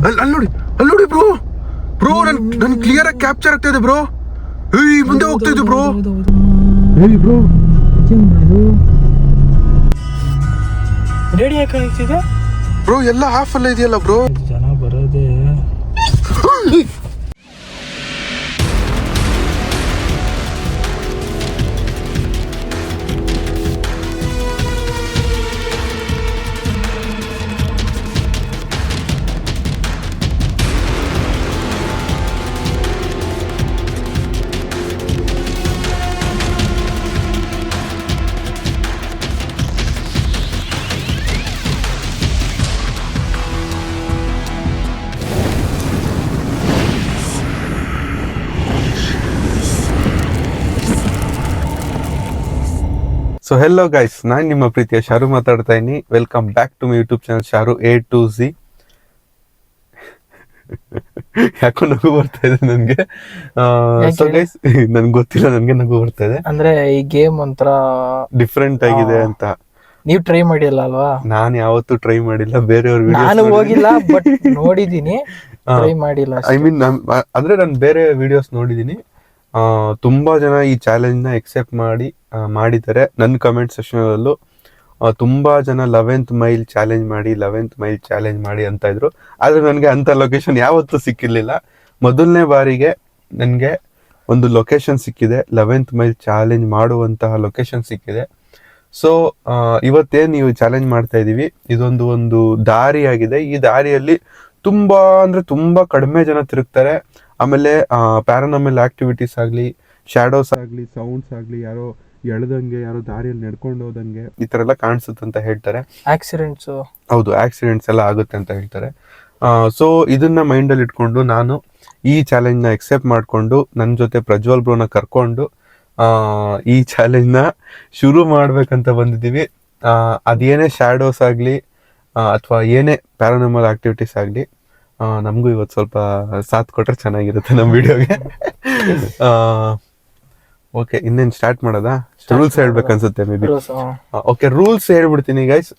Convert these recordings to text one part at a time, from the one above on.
ಅಲ್ಲಿ ನೋಡಿ ಬ್ರೋ ನನ್ ಕ್ಲಿಯರ್ ಆಗಿ ಕ್ಯಾಪ್ಚರ್ ಆಗ್ತಾ ಇದೆ ಬ್ರೋ. ಮುಂದೆ ಹೋಗ್ತಾ ಇದೆ ಬ್ರೋ. ರೆಡಿ ಯಾಕೆ ಬ್ರೋ ಎಲ್ಲ ಹಾಫ್ ಅಲ್ಲ ಇದೆಯಲ್ಲ ಬ್ರೋ. ಜನ ಬರೋದೇ ಸೊ ಹೆಲೋ ಗೈಸ್, ನಾನು ನಿಮ್ಮ ಪ್ರೀತಿಯ ಶಾರು ಮಾತಾಡ್ತಾ ಇದ್ದೀನಿ. Welcome back to my YouTube channel Sharu A to Z. ಯಾಕೋ ನಗು ಬರ್ತಾ ಇದೆ ನನ್ಗೆ. ಸೊ ಗೈಸ್, ನನ್ಗೆ ಗೊತ್ತಿಲ್ಲ, ನನ್ಗೆ ನಗು ಬರ್ತಾ ಇದೆ. ಅಂದ್ರೆ ಈ ಗೇಮ್ ಒಂಥರ ಡಿಫ್ರೆಂಟ್ ಆಗಿದೆ ಅಂತ. ನೀವ್ ಟ್ರೈ ಮಾಡಿಲ್ಲ ಅಲ್ವಾ? ನಾನು ಯಾವತ್ತೂ ಟ್ರೈ ಮಾಡಿಲ್ಲ. ಬೇರೆಯವ್ರ ನಾನು ಹೋಗಿಲ್ಲ, ಬಟ್ ನೋಡಿದೀನಿ, ಟ್ರೈ ಮಾಡಿಲ್ಲ. ಐ ಮೀನ್ ಅಂದ್ರೆ ನಾನು ಬೇರೆ ವಿಡಿಯೋಸ್ ನೋಡಿದೀನಿ. ತುಂಬಾ ಜನ ಈ ಚಾಲೆಂಜ್ ನ ಎಕ್ಸೆಪ್ಟ್ ಮಾಡಿದ್ದಾರೆ. ನನ್ನ ಕಮೆಂಟ್ ಸೆಕ್ಷನ್ ಅಲ್ಲೂ ತುಂಬಾ ಜನ 11th ಮೈಲ್ ಚಾಲೆಂಜ್ ಮಾಡಿ ಅಂತ ಇದ್ರು. ಆದ್ರೆ ನನಗೆ ಅಂತ ಲೊಕೇಶನ್ ಯಾವತ್ತೂ ಸಿಕ್ಕಿರ್ಲಿಲ್ಲ. ಮೊದಲನೇ ಬಾರಿಗೆ ನನಗೆ ಒಂದು ಲೊಕೇಶನ್ ಸಿಕ್ಕಿದೆ, 11th ಮೈಲ್ ಚಾಲೆಂಜ್ ಮಾಡುವಂತಹ ಲೊಕೇಶನ್ ಸಿಕ್ಕಿದೆ. ಸೊ ಇವತ್ತೇನು ನೀವು ಚಾಲೆಂಜ್ ಮಾಡ್ತಾ ಇದೀವಿ, ಒಂದು ದಾರಿ ಆಗಿದೆ. ಈ ದಾರಿಯಲ್ಲಿ ತುಂಬಾ ಕಡಿಮೆ ಜನ ತಿರುಗ್ತಾರೆ. ಆಮೇಲೆ ಪ್ಯಾರಾನಾರ್ಮಲ್ ಆಕ್ಟಿವಿಟೀಸ್ ಆಗಲಿ, ಶ್ಯಾಡೋಸ್ ಆಗಲಿ, ಸೌಂಡ್ಸ್ ಆಗಲಿ, ಯಾರೋ ಎಳ್ದಂಗೆ, ಯಾರೋ ದಾರಿಯಲ್ಲಿ ನಡ್ಕೊಂಡು ಹೋದಂಗೆ ಈ ತರ ಎಲ್ಲ ಕಾಣಿಸುತ್ತೆ ಅಂತ ಹೇಳ್ತಾರೆ. ಆಕ್ಸಿಡೆಂಟ್ಸ್ ಎಲ್ಲ ಆಗುತ್ತೆ ಅಂತ ಹೇಳ್ತಾರೆ. ಸೊ ಇದನ್ನ ಮೈಂಡ್ ಅಲ್ಲಿ ಇಟ್ಕೊಂಡು ನಾನು ಈ ಚಾಲೆಂಜ್ ನ ಎಕ್ಸೆಪ್ಟ್ ಮಾಡ್ಕೊಂಡು ನನ್ನ ಜೊತೆ ಪ್ರಜ್ವಲ್ ಬ್ರೋನ ಕರ್ಕೊಂಡು ಈ ಚಾಲೆಂಜ್ ನ ಶುರು ಮಾಡ್ಬೇಕಂತ ಬಂದಿದ್ದೀವಿ. ಅದೇನೇ ಶ್ಯಾಡೋಸ್ ಆಗಲಿ ಅಥವಾ ಏನೇ ಪ್ಯಾರಾನಾರ್ಮಲ್ ಆಕ್ಟಿವಿಟೀಸ್ ಆಗಲಿ, ನಮಗೂ ಇವತ್ತು ಸ್ವಲ್ಪ ಸಾಥ್ ಕೊಟ್ರೆ ಚೆನ್ನಾಗಿರುತ್ತೆ ನಮ್ಮ ವಿಡಿಯೋಗೆ. ಓಕೆ, ಇನ್ನೇನು ಸ್ಟಾರ್ಟ್ ಮಾಡೋದಾ? ರೂಲ್ಸ್ ಹೇಳ್ಬೇಕನ್ಸುತ್ತೆ ಮೇ ಬಿ. ಓಕೆ, ರೂಲ್ಸ್ ಹೇಳ್ಬಿಡ್ತೀನಿ ಗೈಸ್.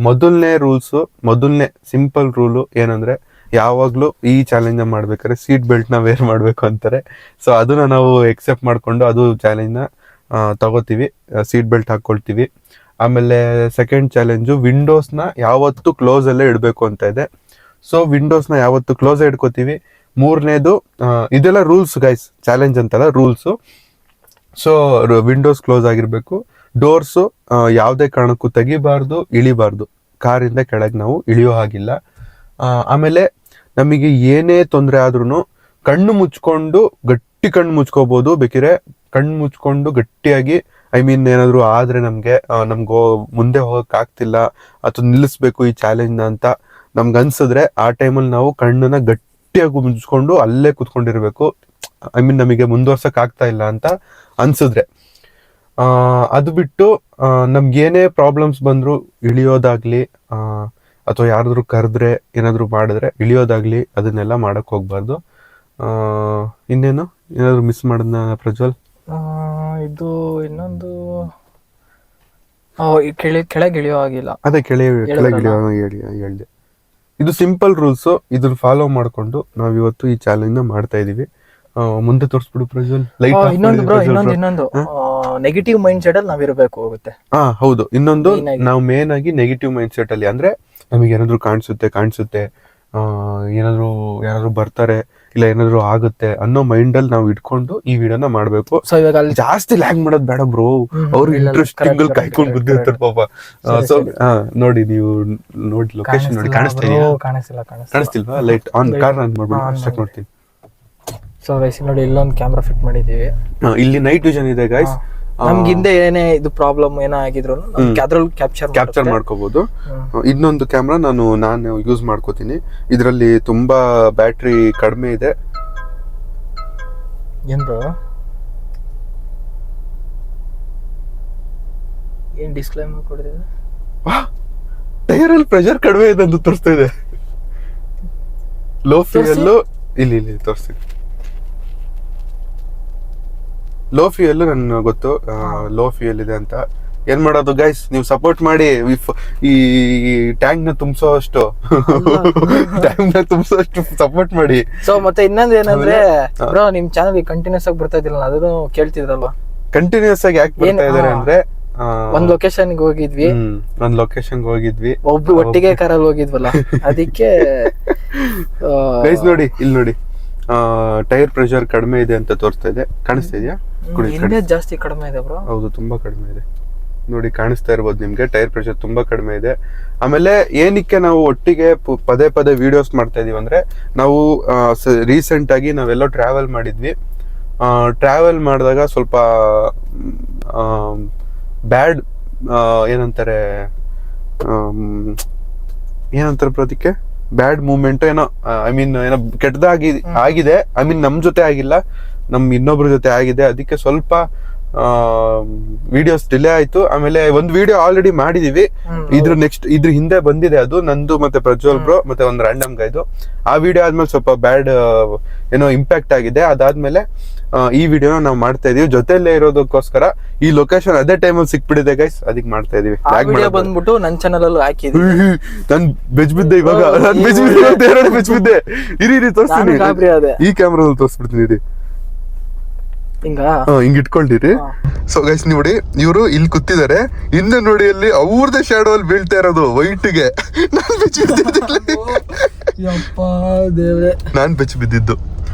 ಮೊದಲನೇ ಸಿಂಪಲ್ ರೂಲು ಏನಂದ್ರೆ, ಯಾವಾಗ್ಲೂ ಈ ಚಾಲೆಂಜ್ ನ ಮಾಡ್ಬೇಕಾದ್ರೆ ಸೀಟ್ ಬೆಲ್ಟ್ ನ ವೇರ್ ಮಾಡ್ಬೇಕು ಅಂತಾರೆ. ಸೊ ಅದನ್ನ ನಾವು ಎಕ್ಸೆಪ್ಟ್ ಮಾಡ್ಕೊಂಡು ಅದು ಚಾಲೆಂಜ್ ನ ತಗೋತೀವಿ, ಸೀಟ್ ಬೆಲ್ಟ್ ಹಾಕೊಳ್ತೀವಿ. ಆಮೇಲೆ ಸೆಕೆಂಡ್ ಚಾಲೆಂಜು, ವಿಂಡೋಸ್ ನ ಯಾವತ್ತೂ ಕ್ಲೋಸ್ ಅಲ್ಲೇ ಇಡಬೇಕು ಅಂತ ಇದೆ. ಸೊ ವಿಂಡೋಸ್ ನ ಯಾವತ್ತು ಕ್ಲೋಸ್ ಇಟ್ಕೋತೀವಿ. ಮೂರನೇದು, ಇದೆಲ್ಲ ರೂಲ್ಸ್ ಗೈಸ್, ಚಾಲೆಂಜ್ ಅಂತಲ್ಲ, ರೂಲ್ಸು. ಸೊ ವಿಂಡೋಸ್ ಕ್ಲೋಸ್ ಆಗಿರ್ಬೇಕು. ಡೋರ್ಸು ಯಾವುದೇ ಕಾರಣಕ್ಕೂ ತೆಗಿಬಾರ್ದು, ಇಳಿಬಾರ್ದು. ಕಾರಿಂದ ಕೆಳಗೆ ನಾವು ಇಳಿಯೋ ಹಾಗಿಲ್ಲ. ಆಮೇಲೆ ನಮಗೆ ಏನೇ ತೊಂದರೆ ಆದ್ರೂ ಕಣ್ಣು ಮುಚ್ಕೊಂಡು ಗಟ್ಟಿ ಕಣ್ಣು ಮುಚ್ಕೋಬಹುದು. ಬೇಕಿದ್ರೆ ಕಣ್ಣು ಮುಚ್ಕೊಂಡು ಗಟ್ಟಿಯಾಗಿ, ಐ ಮೀನ್ ಏನಾದ್ರು ಆದ್ರೆ ನಮ್ಗೆ ಮುಂದೆ ಹೋಗಕ್ ಆಗ್ತಿಲ್ಲ ಅಥವಾ ನಿಲ್ಲಿಸ್ಬೇಕು ಈ ಚಾಲೆಂಜ್ ನ ಅಂತ ನಮ್ಗೆ ಅನ್ಸಿದ್ರೆ, ಆ ಟೈಮಲ್ಲಿ ನಾವು ಕಣ್ಣನ್ನ ಗಟ್ಟಿಯಾಗಿ ಮುಚ್ಕೊಂಡು ಅಲ್ಲೇ ಕುತ್ಕೊಂಡಿರ್ಬೇಕು. ಐ ಮೀನ್ ನಮಗೆ ಮುಂದುವರ್ಸಕ್ ಆಗ್ತಾ ಇಲ್ಲ ಅಂತ ಅನ್ಸಿದ್ರೆ. ಅದು ಬಿಟ್ಟು ನಮ್ಗೇನೇ ಪ್ರಾಬ್ಲಮ್ಸ್ ಬಂದ್ರು, ಇಳಿಯೋದಾಗ್ಲಿ ಅಥವಾ ಯಾರಾದ್ರೂ ಕರೆದ್ರೆ ಏನಾದ್ರು ಮಾಡಿದ್ರೆ ಇಳಿಯೋದಾಗ್ಲಿ, ಅದನ್ನೆಲ್ಲ ಮಾಡಕ್ ಹೋಗ್ಬಾರ್ದು. ಇನ್ನೇನು ಏನಾದ್ರು ಮಿಸ್ ಮಾಡೋದನ್ನ ಪ್ರಜ್ವಲ್? ಇದು ಇನ್ನೊಂದು ಕೆಳಗೆ ಇಳಿಯೋ ಆಗಿಲ್ಲ. ಅದೇ ಕೆಳಗಿಳಿಯೋ ಹೇಳಿದೆ. ಇದು ಸಿಂಪಲ್ ರೂಲ್ಸ್. ಇದನ್ನ ಫಾಲೋ ಮಾಡ್ಕೊಂಡು ನಾವ್ ಇವತ್ತು ಈ ಚಾಲೆಂಜ್ ನ ಮಾಡ್ತಾ ಇದೀವಿ. ಮುಂದೆ ತೋರಿಸ್ಬಿಡು ಪ್ರಜ್ವಲ್. ಇನ್ನೊಂದು ನೆಗೆಟಿವ್ ಮೈಂಡ್ ಸೆಟ್ ಅಲ್ಲಿ ನಾವಿರಬೇಕು ಹೋಗುತ್ತೆ. ಹೌದು, ಇನ್ನೊಂದು ನಾವು ಮೇನ್ ಆಗಿ ನೆಗೆಟಿವ್ ಮೈಂಡ್ ಸೆಟ್ ಅಲ್ಲಿ, ಅಂದ್ರೆ ನಮಗೆ ಏನಾದ್ರು ಕಾಣಿಸುತ್ತೆ, ಯಾರಾದ್ರೂ ಬರ್ತಾರೆ, ಇಲ್ಲ ಏನಾದ್ರು ಆಗುತ್ತೆ ಅನ್ನೋ ಮೈಂಡ್ ಅಲ್ಲಿ ನಾವು ಇಟ್ಕೊಂಡು ಈ ವಿಡಿಯೋನ ಮಾಡ್ಬೇಕು. ಜಾಸ್ತಿ ಲ್ಯಾಗ್ ಮಾಡೋದು ಬೇಡ ಬ್ರೋ. ಅವ್ರು ಇಂಟ್ರೆಸ್ಟಿಂಗ್ ಕಾಯ್ಕೊಂಡು ಗುದ್ದಿರ್ತಾರೆ ಪಾಪ. ಸೊ ನೋಡಿ, ನೀವು ನೋಡಿ ಲೊಕೇಶನ್ ನೋಡಿ, ಕಾಣಿಸ್ತಿಲ್ವಾ? ಲೈಟ್ ಆನ್, ಕಾರ್ ಆನ್ ಮಾಡ್ಬಿಟ್ಟು ಚೆಕ್ ಮಾಡ್ತೀನಿ. ಸೊ ಗೈಸ್ ನೋಡಿ, ಇಲ್ಲೊಂದು ಕ್ಯಾಮ್ರಾ ಫಿಟ್ ಮಾಡಿದೀವಿ. ಇಲ್ಲಿ ನೈಟ್ ವಿಷನ್ ಇದೆ ಗೈಸ್. ನಮ್ಗೆ ಹಿಂದೆ ಏನೇ ಇದು ಪ್ರಾಬ್ಲಮ್ ಏನೋ ಆಗಿದ್ರು ಅದ್ರಲ್ಲಿ ಕ್ಯಾಪ್ಚರ್ ಮಾಡ್ಕೋಬಹುದು. ಇನ್ನೊಂದು ಕ್ಯಾಮ್ರಾ ನಾನು ಯೂಸ್ ಮಾಡ್ಕೋತೀನಿ. ಇದರಲ್ಲಿ ತುಂಬಾ ಬ್ಯಾಟ್ರಿ ಕಡಿಮೆ ಇದೆ. ಏನ್ ಡಿಸ್ಕ್ಲೇಮರ್ ಕೊಡ್ತಿದೆ? ಟೈರ್ ಅಲ್ಲಿ ಪ್ರೆಷರ್ ಕಡಿಮೆ ಇದೆ ಅಂತ ತೋರಿಸ್ತಾ ಇದೆ. ಲೋ ಫ್ಯೂಯಲ್ ಇಲ್ಲಿ ತೋರಿಸ್ತೀನಿ. ಲೋ ಫ್ಯೂಯಲ್ ನನ್ಗೆ ಗೊತ್ತು, ಲೋ ಫ್ಯೂಯಲ್ ಇದೆ ಅಂತ. ಏನ್ ಮಾಡೋದು ಗೈಸ್, ನೀವು ಸಪೋರ್ಟ್ ಮಾಡಿ. ಈ ಟ್ಯಾಂಕ್ ನ ತುಂಬಿಸೋ ಅಷ್ಟು ಸಪೋರ್ಟ್ ಮಾಡಿ. ಸೊ ಮತ್ತೆ ಇನ್ನೊಂದ್ ಏನಂದ್ರೆ ಬ್ರೋ ನಿಮ್ ಚಾನಲ್ ಕಂಟಿನ್ಯೂಸ್ ಆಗಿ ಬರ್ತಾ ಇದ್ದಿಲ್ಲ, ಅದನ್ನು ಕೇಳ್ತಿದ್ರಲ್ವಾ? ಕಂಟಿನ್ಯೂಸ್ ಆಗಿ ಯಾಕೆ ಬರ್ತಾ ಇದಾರೆ ಅಂದ್ರೆ ಒಂದ್ ಲೊಕೇಶನ್ ಹೋಗಿದ್ವಿ, ಒಬ್ರು ಒಟ್ಟಿಗೆ ಕಾರಲ್ಲಿ ಹೋಗಿದ್ವಲ್ಲ, ಅದಕ್ಕೆ ಗೈಸ್ ನೋಡಿ ಇಲ್ಲಿ ನೋಡಿ, ಟೈರ್ ಪ್ರೆಷರ್ ಕಡಿಮೆ ಇದೆ ಅಂತ ತೋರಿಸ್ತಾ ಇದೆ. ಕಾಣಿಸ್ತಾ ಇದೆಯಾ? ಜಾಸ್ತಿ ಕಡಿಮೆ ಇದೆ ಬ್ರೋ. ಹೌದು, ತುಂಬಾ ಕಡಿಮೆ ಇದೆ ನೋಡಿ, ಕಾಣಿಸ್ತಾ ಇರ್ಬೋದು ನಿಮ್ಗೆ. ಟೈರ್ ಪ್ರೆಷರ್ ತುಂಬಾ ಕಡಿಮೆ ಇದೆ. ಆಮೇಲೆ ಏನಕ್ಕೆ ನಾವು ಒಟ್ಟಿಗೆ ಪದೇ ಪದೇ ವಿಡಿಯೋಸ್ ಮಾಡ್ತಾ ಇದೀವಿ ಅಂದ್ರೆ, ನಾವು ರೀಸೆಂಟ್ ಆಗಿ ನಾವೆಲ್ಲೋ ಟ್ರಾವೆಲ್ ಮಾಡಿದ್ವಿ. ಟ್ರಾವೆಲ್ ಮಾಡಿದಾಗ ಸ್ವಲ್ಪ ಬ್ಯಾಡ್ ಏನಂತಾರೆ ಅದಕ್ಕೆ ಬ್ಯಾಡ್ ಮೂವ್ಮೆಂಟ್ ಏನೋ, ಐ ಮೀನ್ ಏನೋ ಕೆಟ್ಟದಾಗಿ ಆಗಿದೆ. ಐ ಮೀನ್ ನಮ್ ಜೊತೆ ಆಗಿಲ್ಲ, ನಮ್ ಇನ್ನೊಬ್ರ ಜೊತೆ ಆಗಿದೆ. ಅದಕ್ಕೆ ಸ್ವಲ್ಪ ವಿಡಿಯೋಸ್ ಡಿಲೇ ಆಯ್ತು. ಆಮೇಲೆ ಒಂದು ವಿಡಿಯೋ ಆಲ್ರೆಡಿ ಮಾಡಿದೀವಿ, ಇದ್ರ ಹಿಂದೆ ಬಂದಿದೆ, ಅದು ನಂದು ಮತ್ತೆ ಪ್ರಜ್ವಲ್ ಬ್ರೋ ಮತ್ತೆ ಒಂದು ರ್ಯಾಂಡಮ್ ಗೈದು. ಆ ವಿಡಿಯೋ ಆದ್ಮೇಲೆ ಸ್ವಲ್ಪ ಬ್ಯಾಡ್ ಏನೋ ಇಂಪ್ಯಾಕ್ಟ್ ಆಗಿದೆ. ಅದಾದ್ಮೇಲೆ ಈ ವಿಡಿಯೋನ ನಾವು ಮಾಡ್ತಾ ಇದೀವಿ, ಜೊತೆಯಲ್ಲೇ ಇರೋದಕ್ಕೋಸ್ಕರ. ಈ ಲೊಕೇಶನ್ ಅದೇ ಟೈಮಲ್ಲಿ ಸಿಕ್ಬಿಟ್ಟಿದೆ ಗೈಸ್, ಅದಕ್ಕೆ ಮಾಡ್ತಾ ಇದೀವಿ. ಬಂದ್ಬಿಟ್ಟು ನನ್ ಚಾನಲ್ ಅಲ್ಲೂ ಹಾಕಿದ್ವಿ. ನನ್ ಬೆಜ್ ಬಿದ್ದೆ ಇವಾಗ, ಬೆಜ್ ಬಿದ್ದೆ. ಇರಿ ತೋರಿಸ್ತೀನಿ, ಈ ಕ್ಯಾಮ್ರಾದಲ್ಲಿ ತೋರಿಸ್ಬಿಡ್ತೀನಿ. ಇರಿ ಹಿಂಗ್ ಇಟ್ಕೊಂಡಿರಿ. ಸೊ ಗೈಸ್ ನೋಡಿ, ಇವರು ಇಲ್ಲಿ ಕೂತಿದ್ದಾರೆ, ಹಿಂದೆ ನೋಡಿ ಅಲ್ಲಿ ಅವ್ರದೇ ಶಾಡೋ ಅಲ್ಲಿ ಬೀಳ್ತಾ ಇರೋದು ವೈಟ್ಗೆ. ನಾನ್ ಬೆಚ್ಚ ಬಿದ್ದಿದ್ದು.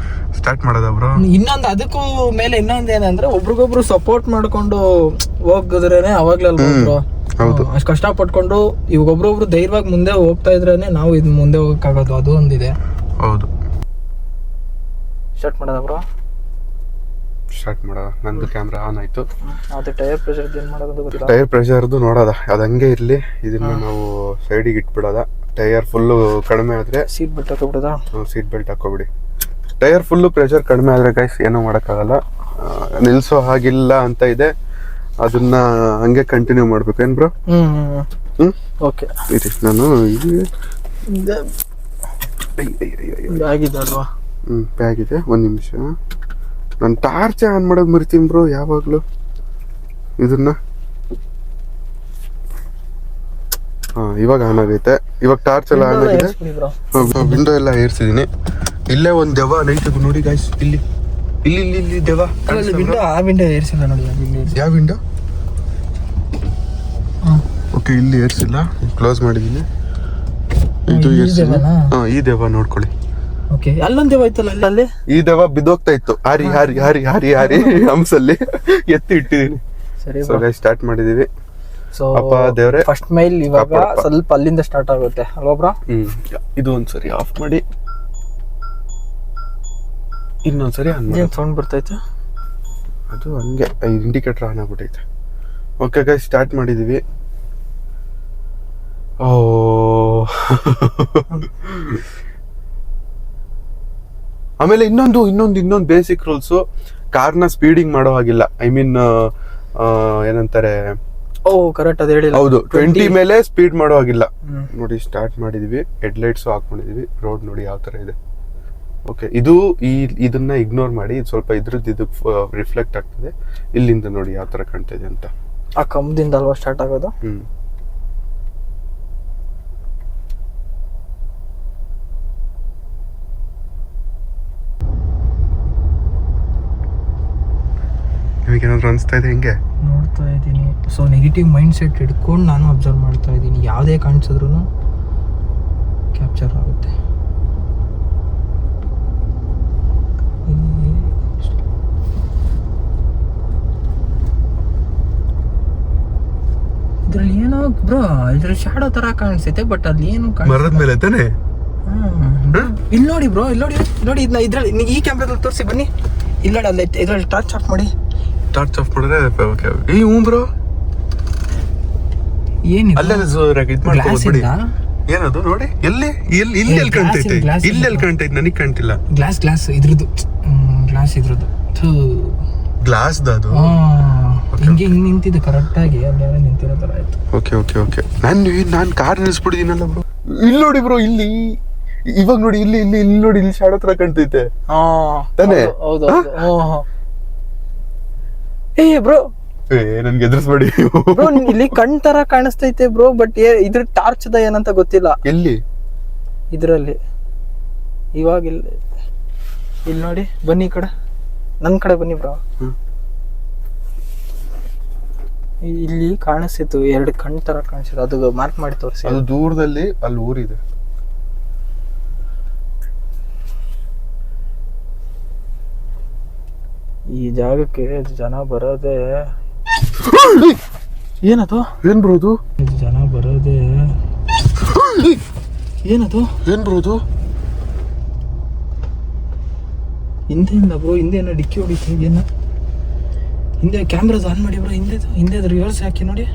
ಸ್ಟಾರ್ಟ್ ಮಾಡೋದ ಬ್ರೋ? ಇನ್ನೊಂದು ಅದಕ್ಕೂ ಮೇಲೆ ಇನ್ನೊಂದ್ ಏನಂದ್ರೆ, ಒಬ್ರಿಗೊಬ್ರು ಸಪೋರ್ಟ್ ಮಾಡ್ಕೊಂಡು ಹೋಗಿದ್ರೇನೆ ಅವಾಗ್ಲಲ್ಲ ಬ್ರೋ. ಅಷ್ಟ್ ಕಷ್ಟ ಪಟ್ಕೊಂಡು ಇವಾಗ ಒಬ್ರೊಬ್ರು ಧೈರ್ಯವಾಗಿ ಮುಂದೆ ಹೋಗ್ತಾ ಇದ್ರೇನೆ ನಾವು ಇದ್ ಮುಂದೆ ಹೋಗಕ್ಕಾಗೋದು. ಅದು ಒಂದಿದೆ. ಹೌದು. ಸ್ಟಾರ್ಟ್ ಮಾಡೋದ ಬ್ರೋ? ಸ್ಟಾರ್ಟ್ ಮಾಡೋದ. ನಂದು ಕ್ಯಾಮ್ರಾ ಆನ್ ಆಯ್ತು. ಅದು ಟೈರ್ ಪ್ರೆಷರ್ ಏನ್ ಮಾಡೋದು ಗೊತ್ತಿಲ್ಲ. ಟೈರ್ ಪ್ರೆಷರ್ದು ನೋಡೋದ, ಅದ ಹಂಗೆ ಇರ್ಲಿ. ಇದನ್ನ ನಾವು ಸೈಡಿಗೆ ಇಟ್ಬಿಡೋದ. ಟೈರ್ ಫುಲ್ ಕಡಿಮೆ ಆದ್ರೆ ಸೀಟ್ ಬೆಲ್ಟ್ ಹಾಕೋಬಿಡೋದ. ಸೀಟ್ ಬೆಲ್ಟ್ ಹಾಕೋಬಿಡಿ. ಟೈರ್ ಫುಲ್ ಪ್ರೆಷರ್ ಕಡಿಮೆ ಆದ್ರೆ ಗೈಸ್ ಏನೂ ಮಾಡೋಕ್ಕಾಗಲ್ಲ, ನಿಲ್ಸೋ ಹಾಗಿಲ್ಲ ಅಂತ ಇದೆ. ಅದನ್ನ ಹಂಗೆ ಕಂಟಿನ್ಯೂ ಮಾಡ್ಬೇಕು. ಏನ್ ಬ್ರೋ? ಓಕೆ. ನಾನು ಆಗಿದಲ್ವಾ? ಬ್ಯಾಗ್ ಇದೆ. ಒಂದ್ ನಿಮಿಷ, ನಾನು ಟಾರ್ಚ್ ಆನ್ ಮಾಡೋದು ಮರಿತೀನಿ ಬ್ರೋ ಯಾವಾಗ್ಲೂ. ಇದನ್ನ ಇವಾಗ ಆನ್ ಆಗೈತೆ. ಇವಾಗ ಟಾರ್ಚ್ ಎಲ್ಲ ಆನ್ ಆಗಿದೆ. ವಿಂಡೋ ಎಲ್ಲ ಏರ್ಸಿದೀನಿ. ಇಲ್ಲೇ ಒಂದ್ ದೆವ್ವ ನೈಟ್ ನೋಡಿ ಗೈಸ್. ಇಲ್ಲಿ ಇಲ್ಲಿ ಇಲ್ಲಿ ಇಲ್ಲಿ ದೆವ್ವ. ಆ ವಿಂಡೋ ಏರ್ಸಿಲ್ಲ ನೋಡಿ. ಯಾವ ವಿಂಡೋ? ಓಕೆ, ಇಲ್ಲಿ ಏರ್ಸಿಲ್ಲ, ಕ್ಲೋಸ್ ಮಾಡಿದೀನಿ. ಇದು ಏರ್ಸಿಲ್ಲ. ಈ ದೆವ್ವ ನೋಡ್ಕೊಳ್ಳಿ. ಓಕೆ, ಅಲ್ಲೊಂದ್ ದೆವ್ವ ಐತಲ್ಲ ಅಲ್ಲಿ. ಈ ದೆವ್ವ ಬಿದ್ದೋಗ್ತಾ ಇತ್ತು. ಹಾರಿ ಹಾರಿ ಹಾರಿ ಹಾರಿ ಹಾರಿ ಹಂಸಲ್ಲಿ ಎತ್ತಿ ಇಟ್ಟಿದೀನಿ. ಸರಿ, ಸ್ಟಾರ್ಟ್ ಮಾಡಿದೀವಿ. ಸೊ ಅಪ್ಪ ದೇವ್ರೆ, ಫಸ್ಟ್ ಮೈಲ್ ಇವಾಗ ಸ್ವಲ್ಪ ಅಲ್ಲಿಂದ ಸ್ಟಾರ್ಟ್ ಆಗುತ್ತೆ ಅಲ್ವಾ ಬ್ರೋ? ಇದು ಒಂದ್ಸರಿ ಆಫ್ ಮಾಡಿ, ಇನ್ನೊಂದ್ಸರಿ ಆನ್ ಮಾಡಿ. ಸೌಂಡ್ ಬರ್ತೈತೆ. ಅದು ಹಂಗೆ ಇಂಡಿಕೇಟರ್ ಆನ್ ಆಗ್ಬಿಟ್ಟೈತೆ. ಓಕೆ ಗೈಸ್, ಸ್ಟಾರ್ಟ್ ಮಾಡಿದೀವಿ. ಓ ಆಮೇಲೆ ಇನ್ನೊಂದು ಬೇಸಿಕ್ ರೂಲ್ಸ್, ಕಾರ್ನ ಸ್ಪೀಡಿಂಗ್ ಮಾಡೋ ಹಾಗಿಲ್ಲ. ಐ ಮೀನ್ ಏನಂತಾರೆ, ಕರೆಕ್ಟ್ ಅದು ಹೇಳಿಲ್ಲ. ಹೌದು, 20 ಮೇಲೆ ಸ್ಪೀಡ್ ಮಾಡೋ ಹಾಗಿಲ್ಲ. ನೋಡಿ, ಸ್ಟಾರ್ಟ್ ಮಾಡಿದೀವಿ. Head lights ಹಾಕೊಂಡಿದೀವಿ. ರೋಡ್ ನೋಡಿ ಯಾವ ತರ ಇದೆ. ಓಕೆ, ಇದನ್ನ ಇಗ್ನೋರ್ ಮಾಡಿ. ಸ್ವಲ್ಪ ಇದ್ರದ್ದು ಇದು ರಿಫ್ಲೆಕ್ಟ್ ಆಗ್ತದೆ. ಇಲ್ಲಿಂದ ನೋಡಿ ಯಾವ ತರ ಕಾಣ್ತಾ ಇದೆ ಅಂತ. ಆ ಕಂಬದಿಂದ ಅಲ್ವಾ ಸ್ಟಾರ್ಟ್ ಆಗೋದು? ನಿಮಗೇನಾದ್ರು ಅನಿಸ್ತಾ ಇದೆ? ಹೆಂಗೆ ನೋಡ್ತಾ ಇದ್ದೀನಿ. ಸೊ ನೆಗೆಟಿವ್ ಮೈಂಡ್ ಸೆಟ್ ಹಿಡ್ಕೊಂಡು ನಾನು ಅಬ್ಸರ್ವ್ ಮಾಡ್ತಾ ಇದ್ದೀನಿ. ಯಾವುದೇ ಕಾಣಿಸಿದ್ರು ಕ್ಯಾಪ್ಚರ್ ಆಗುತ್ತೆ. ಇದ್ರಲ್ಲಿ ಏನೋ ಬ್ರೋ, ಇದ್ರಲ್ಲಿ ಶಾಡೋ ತರ ಕಾಣಿಸ್ತೈತೆ, ಬಟ್ ಅಲ್ಲಿ ಏನು ಮರದ ಮೇಲೆ ತಾನೆ. ಇಲ್ಲಿ ನೋಡಿ ಬ್ರೋ, ಇಲ್ಲಿ ನೋಡಿ ಇದ್ರಲ್ಲಿ ಈ ಕ್ಯಾಮ್ರಾದಲ್ಲಿ ತೋರಿಸಿ ಬನ್ನಿ. ಇಲ್ಲ ನೋಡಿ, ಅಲ್ಲಿ ಇದ್ರಲ್ಲಿ ಟಾರ್ಚ್ ಆಫ್ ಮಾಡಿ. ಟಾರ್ಚ್ ಆಫ್ ಮಾಡಿದ್ರೆ ಓಕೆ. ಬ್ರೋ, ಏನಿಲ್ಲ, ಅಲ್ಲೇ ಏನದು ನೋಡಿ. ಇಲ್ಲಿ ಕಾಣ್ತೈತೆ, ಇಲ್ಲಿ ಕಾಣ್ತೈತೆ, ನನಗೆ ಕಾಣ್ತಿಲ್ಲ. ಗ್ಲಾಸ್ ಇದ್ರದ್ದು, ಗ್ಲಾಸ್ ಅದು ಹಿಂಗೆ ನಿಂತಿದೆ ಕರೆಕ್ಟ್ ಆಗಿ. ಅಲ್ಲಿ ಯಾರೋ ನಿಂತಿರೋ ತರ ಆಯ್ತು. ಓಕೆ. ನಾನು ಕಾರ್ ನಿಲ್ಸ್ಬಿಟ್ಟಿದ್ದೀನಲ್ಲ ಬ್ರೋ. ಇಲ್ಲಿ ನೋಡಿ ಬ್ರೋ, ಇಲ್ಲಿ ಇವಾಗ ನೋಡಿ, ಇಲ್ಲಿ ನೋಡಿ, ಇಲ್ಲಿ ಶಾಡೋ ತರ ಕಾಣ್ತೈತೆ ತಾನೆ. ಹೌದು. ಏ ಬ್ರೋ, ನನ್ಗೆ ಎದುರಿಸ್ಬೇಡಿ. ಬ್ರೋ ಇಲ್ಲಿ ಕಣ್ ತರ ಕಾಣಿಸ್ತೈತೆ ಬ್ರೋ, ಬಟ್ ಇದ್ರ ಟಾರ್ಚ್ ದ ಏನಂತ ಗೊತ್ತಿಲ್ಲ. ಎಲ್ಲಿ ಇದ್ರಲ್ಲಿ ಇವಾಗ ಇಲ್ಲಿ ನೋಡಿ, ಬನ್ನಿ ಈ ಕಡೆ, ನನ್ ಕಡೆ ಬನ್ನಿ ಬ್ರೋ. ಇಲ್ಲಿ ಕಾಣಿಸ್ತಿತ್ತು, 2 ಕಣ್ ತರ ಕಾಣಿಸಿತ್ತು, ಅದು ಮಾರ್ಕ್ ಮಾಡಿ ತೋರಿಸಿ. ಅದು ದೂರದಲ್ಲಿ ಅಲ್ಲಿ ಊರಿದೆ. ಈ ಜಾಗಕ್ಕೆ ಜನ ಬರೋದೇ ಏನದು? ಏನ್ ಬರೋದು? ಜನ ಬರೋದೇ ಏನದು? ಏನ್ ಬರೋದು? ಹಿಂದೆಯಿಂದ ಬ್ರೋ, ಹಿಂದೆ ಏನೋ ಡಿಕ್ಕಿ ಹೊಡಿತು. ಏನ ಹಿಂದೆ ಕ್ಯಾಮ್ರಾಸ್ ಆನ್ ಮಾಡಿ ಬ್ರೋ, ಹಿಂದೆ ರಿವರ್ಸ್ ಹಾಕಿ ನೋಡಿ.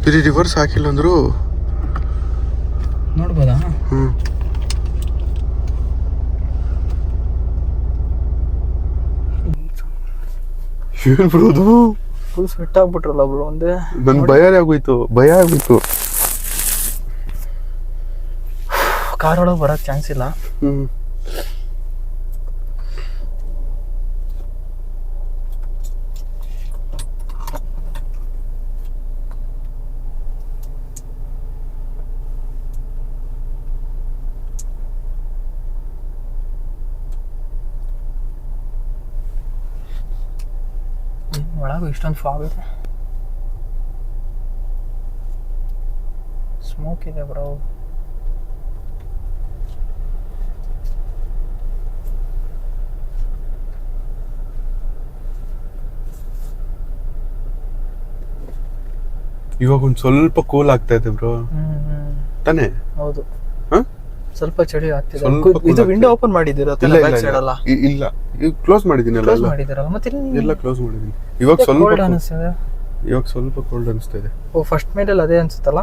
ಇದು ರಿವರ್ಸ್ ಹಾಕಿಲ್ಲ ಅಂದ್ರು ನೋಡ್ಬೋದಾ? ಏನ್ ಬರೋದು? ಫುಲ್ ಸ್ವೆಟ್ ಆಗ್ಬಿಟ್ರಲ್ಲ ಬ್ರೋ. ಒಂದೇ ನನ್ ಭಯ ಆಗೋಯ್ತು. ಕಾರ್ ಒಳಗೆ ಬರಕ್ ಚಾನ್ಸ್ ಇಲ್ಲ. ಒಳಗೆ ಇಷ್ಟೊಂದು ಫಾಗ್ ಇದೆ, ಸ್ಮೋಕ್ ಇದೆ ಬ್ರೋ. ಇವಾಗ ಒಂದ್ ಸ್ವಲ್ಪ ಕೂಲ್ ಆಗ್ತಾ ಇದೆ ಬ್ರೋ, ತಾನೇ? ಹೌದು, ಹ? ಸ್ವಲ್ಪ ಚಳಿ ಆಗ್ತಿದೆ. ಸ್ವಲ್ಪ ಇದು ವಿಂಡೋ ಓಪನ್ ಮಾಡಿದ್ದೀರಾ? ಇಲ್ಲ, ಕ್ಲೋಸ್ ಮಾಡಿದೀನಲ್ಲ. ಕ್ಲೋಸ್ ಮಾಡಿದ್ದೀರಲ್ಲ, ಮತ್ತೆ ಎಲ್ಲ ಕ್ಲೋಸ್ ಮಾಡಿದೀನಿ. ಇವಾಗ ಸ್ವಲ್ಪ ಕೋಲ್ಡ್ ಅನಿಸ್ತಿದೆ. ಇವಾಗ ಸ್ವಲ್ಪ ಕೋಲ್ಡ್ ಅನಿಸ್ತಾ ಇದೆ. ಓ, ಫಸ್ಟ್ ಮೇಲಲ್ಲಿ ಅದೇ ಅನ್ಸುತ್ತಲ್ಲ.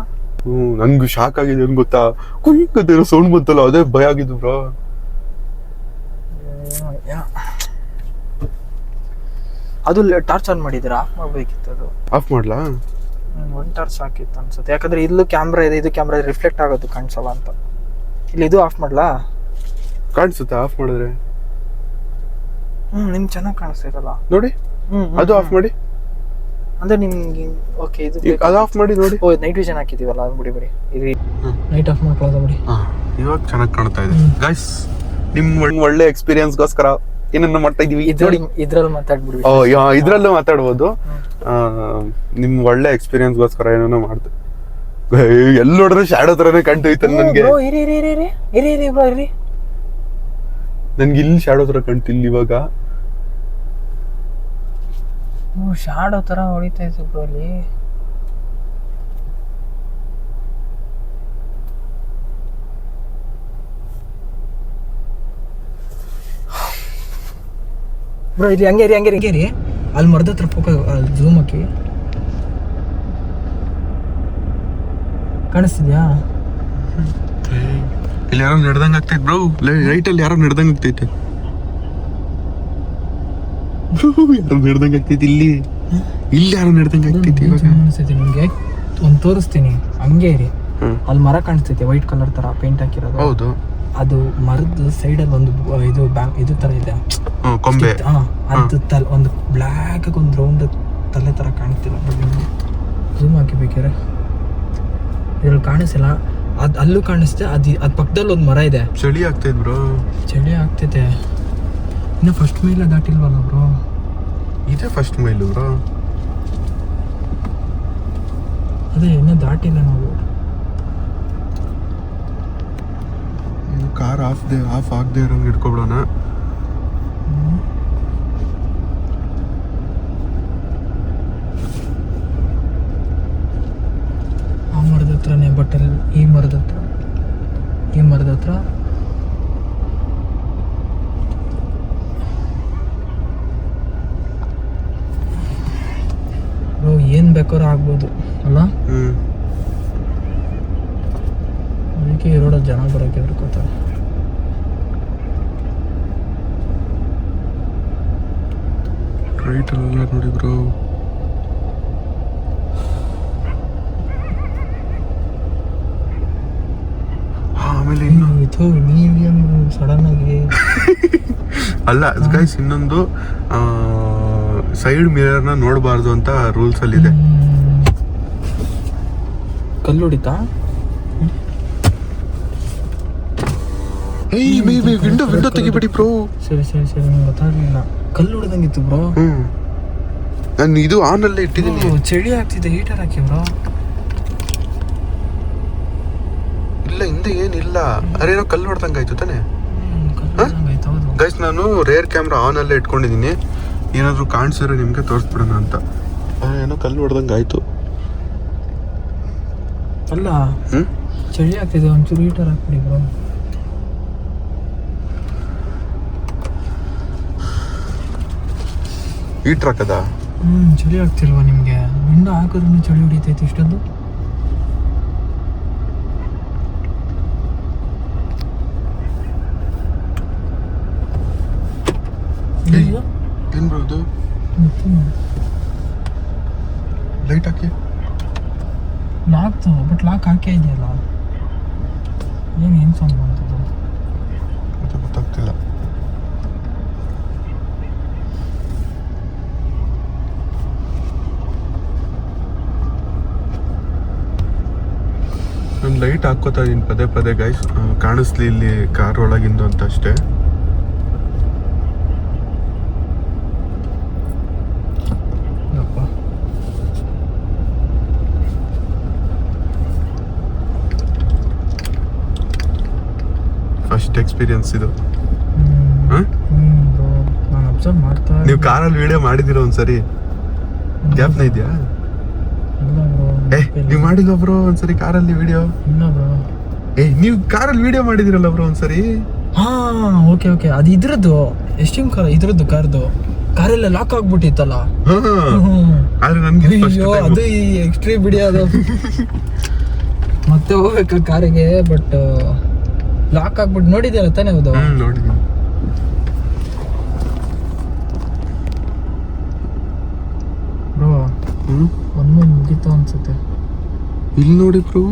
ನನ್ಗೂ ಶಾಕ್ ಆಗಿದೆ. ಏನ್ ಗೊತ್ತಾ, ಕುಯ್ಕದೇನೋ ಸೌಂಡ್ ಬಂತಲ್ಲ, ಅದೇ ಭಯ ಆಗಿದ್ದು ಬ್ರೋ. ಅದು ಟಾರ್ಚ್ ಆನ್ ಮಾಡಿದ್ದೀರಾ? ಆಫ್ ಮಾಡ್ಬೇಕಿತ್ತು. ಅದು ಆಫ್ ಮಾಡ್ಲಾ? ಒಂದು ಟಾರ್ಚ್ ಸಾಕಿತ್ತು ಅನ್ಸುತ್ತೆ, ಯಾಕಂದ್ರೆ ಇಲ್ಲೂ ಕ್ಯಾಮ್ರಾ ಇದೆ, ಇದು ಕ್ಯಾಮ್ರಾ ರಿಫ್ಲೆಕ್ಟ್ ಆಗೋದು ಕಾಣಿಸಲ್ಲ ಅಂತ. ಇಲ್ಲಿ ಇದು ಆಫ್ ಮಾಡ್ಲಾ? ಕಾಣಿಸುತ್ತಾ ಆಫ್ ಮಾಡಿದ್ರೆ? ನಿಮ್ಗೆ ಚೆನ್ನಾಗಿ ಕಾಣಿಸ್ತೈತಲ್ಲ ನೋಡಿ. ಅದು ಆಫ್ ಮಾಡಿ. ಅಂದ್ರೆ ನಿಮ್ಗೆ ಓಕೆ, ಇದು ಅದು ಆಫ್ ಮಾಡಿ ನೋಡಿ. ಓ, ನೈಟ್ ವಿಷನ್ ಹಾಕಿದೀವಲ್ಲ, ಅದು ಬಿಡಿ ಇದು ನೈಟ್ ಆಫ್ ಮಾಡ್ಕೊಳ್ಳೋದು ಬಿಡಿ. ಇವಾಗ ಚೆನ್ನಾಗಿ ಕಾಣ್ತಾ ಇದೆ ಗೈಸ್. ನಿಮ್ ಒಳ್ಳೆ ಎಕ್ಸ್ಪೀರಿಯನ್ಸ್ ಗೋಸ್ಕರ ಏನನ್ನ ಮಾಡ್ತಾ ಇದೀವಿ. ಇದ್ರಲ್ಲಿ ಮಾತಾಡ್ಬಿಡಿ. ಇದ್ರಲ್ಲೂ ಮಾತಾಡ್ಬೋದು. ನಿಮ್ ಒಳ್ಳೆ ಎಕ್ಸ್ಪೀರಿಯನ್ಸ್ ಗೋಸ್ಕರ ಏನೋ ಮಾಡ್ದೆ. ಎಲ್ಲಿ ನೋಡಿದ್ರೆ ಶಾಡೋ ತರನೇ ಕಾಣ್ತೈತೆ ನನ್ಗೆ. ನನ್ಗೆ ಇಲ್ಲಿ ಶಾಡೋ ತರ ಕಾಣ್ತಿಲ್ಲ ಇವಾಗ. ಶಾಡೋ ತರ ಹೊಡಿತಾ ಇತ್ತು ಬ್ರೋ ಅಲ್ಲಿ. ಬ್ರೋ ಇಲ್ಲಿ ಹಂಗೆ ರೀ, ಅಲ್ಲಿ ಮರದ ಹತ್ರ ಜೂಮ್ ಹಾಕಿ. ಕಾಣಿಸ್ತಿದ್ಯಾ? ಇಲ್ಲಿ ಯಾರೋ ನಡೆದಂಗ ಆಗ್ತೈತೆ ಬ್ರೋ. ರೈಟ್ ಅಲ್ಲಿ ಯಾರೋ ನಡೆದಂಗ ಆಗ್ತೈತೆ. ಯಾರೋ ನಡೆದಂಗ ಆಗ್ತೈತಿ. ಇಲ್ಲಿ ಯಾರೋ ನಡೆದಂಗ ಆಗ್ತೈತಿ. ಕಾಣಿಸ್ತೈತಿ ನಿಮ್ಗೆ, ಒಂದ್ ತೋರಿಸ್ತೀನಿ. ಹಂಗೆ ಇರಿ, ಅಲ್ಲಿ ಮರ ಕಾಣಿಸ್ತೈತೆ, ವೈಟ್ ಕಲರ್ ತರ ಪೇಂಟ್ ಹಾಕಿರೋದು. ಹೌದು, ಅದು ಮರದ ಸೈಡ್ ಅಲ್ಲಿ ಒಂದು ಇದು ತರ ಇದೆ, ಕೊಂಬೆ. ಅದು ಒಂದು ಬ್ಲ್ಯಾಕ್ ಒಂದು ರೌಂಡ್ ತಲೆ ತರ ಕಾಣಿಸ್ತಿಲ್ಲ. ಝೂಮ್ ಹಾಕಿ ಬೇಕಾರೆ, ಇದ್ರಲ್ಲಿ ಕಾಣಿಸಿಲ್ಲ. ಅಲ್ಲೂ ಕಾಣಿಸುತ್ತೆ. ಅದ್ ಪಕ್ಕದಲ್ಲಿ ಒಂದು ಮರ ಇದೆ. ಚಳಿ ಆಗ್ತೈತೆ ಬ್ರೋ. ಚಳಿ ಆಗ್ತೈತೆ. ಇನ್ನು ಫಸ್ಟ್ ಮೈಲ್ ದಾಟಿಲ್ವಲ್ಲ ಬ್ರೋ? ಇದೇ ಫಸ್ಟ್ ಮೈಲು ಬ್ರೋ. ಅದೇ ಇನ್ನೂ ದಾಟಿಲ್ಲ ನಾವು. ಕಾರ್ ಆಫ್ ಆಗದೆ ಇರೋಂಗೆ ಇಟ್ಕೊಬಿಡೋಣ. ಆ ಮರದ ಹತ್ರನೇ, ಬಟ್ ಈ ಮರದ ಹತ್ರ ಏನ್ ಬೇಕಾದ್ರೂ ಆಗ್ಬೋದು ಅಲ್ಲ. ಅದಕ್ಕೆ ಈ ರೋಡಲ್ಲಿ ಜನ ಬರೋಕೆ ಹೆದರ್ಕೋತಾರೆ. ರೈಟ್ ಅಲ್ಲ ನೋಡಿ ಬ್ರೋ. ಆಮೇಲೆ ನೀವೇನು ಸಡನ್ ಆಗಿ ಅಲ್ಲ ಗೈಸ್, ಇನ್ನೊಂದು ಸೈಡ್ ಮಿರರ್ನ ನೋಡಬಾರ್ದು ಅಂತ ರೂಲ್ಸ್ ಅಲ್ಲಿ ಇದೆ. ಕಲ್ಲು ಹೊಡಿತಾ ವಿಂಡೋ ತೆಗಿಬೇಡಿ ಬ್ರೋ. ಸರಿ ಸರಿ ಸರಿ ನಂಗೆ ಗೊತ್ತಾಗ್ಲಿಲ್ಲ. ಕಲ್ಲು ಹೊಡೆದಂಗಿತ್ತು ಬ್ರೋ. ನಾನು ಇದು ಆನ್ ಅಲ್ಲೇ ಇಟ್ಟಿದ್ದೀನಿ. ಚಳಿ ಆಗ್ತಿದೆ, ಹೀಟರ್ ಹಾಕಿ ಬ್ರೋ. ಇಲ್ಲ ಹಿಂದೆ ಏನಿಲ್ಲ, ಅರೇನೋ ಕಲ್ಲು ಹೊಡೆದಂಗೆ ಆಯ್ತು ತಾನೆ. ಹೌದು ಗೈಸ್ ನಾನು ರೇರ್ ಕ್ಯಾಮ್ರಾ ಆನ್ ಅಲ್ಲೇ ಇಟ್ಕೊಂಡಿದ್ದೀನಿ, ಏನಾದ್ರು ಕಾಣಿಸಿದ್ರೆ ನಿಮ್ಗೆ ತೋರಿಸ್ಬಿಡೋಣ ಅಂತ. ಏನೋ ಕಲ್ಲು ಹೊಡೆದಂಗೆ ಆಯ್ತು. ಅಲ್ಲ ಚಳಿ ಆಗ್ತಿದೆ, ಒಂಚೂರು ಹೀಟರ್ ಹಾಕ್ಬಿಡಿ ಬ್ರೋ. ಹೀಟರ್ ಹಾಕದ? ಚಳಿ ಆಗ್ತಿಲ್ವಾ ನಿಮ್ಗೆ? ವಿಂಡೋ ಹಾಕಿದ್ರು ಚಳಿ ಹೊಡಿತೈತೆ ಇಷ್ಟೊಂದು. ಏನ್ ಬ್ರೋ ಇದು? ಲೈಟ್ ಹಾಕಿ. ಲಾಕ್ ಬಟ್ ಲಾಕ್ ಹಾಕೇ ಇದೆಯಲ್ಲ, ಏನು ಸೌಂಡ್ ಮಾಡ್ತದೆ ಮತ್ತೆ ಗೊತ್ತಾಗ್ತಿಲ್ಲ. ನಾನು ಲೈಟ್ ಹಾಕೋತಾ ಇದೀನಿ ಪದೇ ಪದೇ ಗೈಸ್, ಕಾಣಿಸ್ಲಿ ಇಲ್ಲಿ ಕಾರ್ ಒಳಗಿಂದು ಅಂತ ಅಷ್ಟೇ. ಫಸ್ಟ್ ಎಕ್ಸ್ಪೀರಿಯನ್ಸ್ ಇದು. ನಾನು ಅಬ್ಸರ್ವ್ ಮಾಡ್ತಾ. ನೀವು ಕಾರಲ್ಲಿ ವಿಡಿಯೋ ಮಾಡಿದಿರ ಒಂದ್ಸರಿ? ಗ್ಯಾಪ್ನ ಇದೆಯಾ? ನೀವು ಮಾಡಿಲ್ಲ ಬ್ರೋ ಒಂದ್ಸರಿ ಕಾರಲ್ಲಿ ವಿಡಿಯೋ? ಇಲ್ಲ ಬ್ರೋ. ನೀವು ಕಾರಲ್ಲಿ ವಿಡಿಯೋ ಮಾಡಿದಿರಲ್ಲ ಬ್ರೋ ಒಂದ್ಸರಿ? ಹಾ ಓಕೆ ಓಕೆ, ಅದು ಇದ್ರದ್ದು ಎಸ್ಟಿಮ್ ಕಾರ್, ಇದ್ರದ್ದು ಕಾರೆಲ್ಲ ಲಾಕ್ ಆಗ್ಬಿಟ್ಟಿತ್ತಲ್ಲ. ಆದ್ರೆ ನನ್ಗೆ ಅದು ಈ ಎಕ್ಸ್ಟ್ರೀಮ್ ವಿಡಿಯೋ ಅದು. ಮತ್ತೆ ಹೋಗ್ಬೇಕು ಕಾರಿಗೆ, ಬಟ್ ಲಾಕ್ ಆಗ್ಬಿಟ್ಟು ನೋಡಿದ್ಯಲ್ಲ ತಾನೇ? ಹೌದು ನೋಡಿದ್ದೀನಿ. ಬ್ರೋ ಒಂದು ಮುಗೀತು ಅನ್ಸುತ್ತೆ. ಇಲ್ಲಿ ನೋಡಿ ಬ್ರೋ,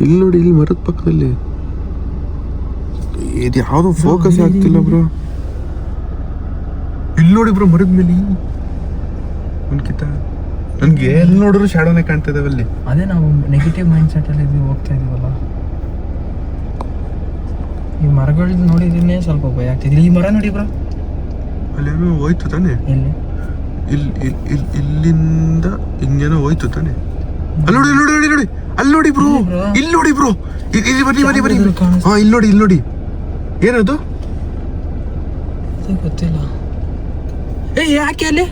ಇಲ್ಲಿ ನೋಡಿ, ಇಲ್ಲಿ ಮರದ ಪಕ್ಕದಲ್ಲಿ ಇದು ಯಾವ್ದು ಫೋಕಸ್ ಆಗ್ತಿಲ್ಲ ಬ್ರೋ. ಇಲ್ಲಿ ನೋಡಿ ಬ್ರೋ, ಮರದ ಮೇಲೆ ಅನ್ಕಿತ ನನ್ಗೆ ಎಲ್ಲಿ ನೋಡಿದ್ರು ಶಾಡೋನೇ ಕಾಣ್ತಾ ಇದಾವೆ ಅಲ್ಲಿ. ಅದೇ ನಾವು ನೆಗೆಟಿವ್ ಮೈಂಡ್ ಸೆಟ್ ಅಲ್ಲಿ ಹೋಗ್ತಾ ಇದೀವಲ್ಲ. ಈ ಮರಗಳು ನೋಡಿದ್ರೆ ಸ್ವಲ್ಪ ಭಯ ಆಗ್ತಿದೆ. ಈ ಮರ ನೋಡಿ ಬ್ರೋ, ಅಲ್ಲೇನೋ ಹೋಯ್ತು ತಾನೆ? ಎಲ್ಲಿ? ಇಲ್ಲಿಂದ ಹಿಂಗೇನೋ ಹೋಯ್ತು ತಾನೆ? ಅಲ್ಲಿ ನೋಡಿ, ನೋಡಿ ನೋಡಿ ನೋಡಿ, ಅಲ್ಲಿ ನೋಡಿ ಬ್ರೋ, ಇಲ್ಲಿ ನೋಡಿ ಬ್ರೋ, ಇಲ್ಲಿ ಬನ್ನಿ ಬನ್ನಿ ಬನ್ನಿ. ಹಾ ಇಲ್ಲಿ ನೋಡಿ, ಇಲ್ಲಿ ನೋಡಿ, ಏನದು ಗೊತ್ತಿಲ್ಲ. ಯಾಕೆ ಅಲ್ಲಿ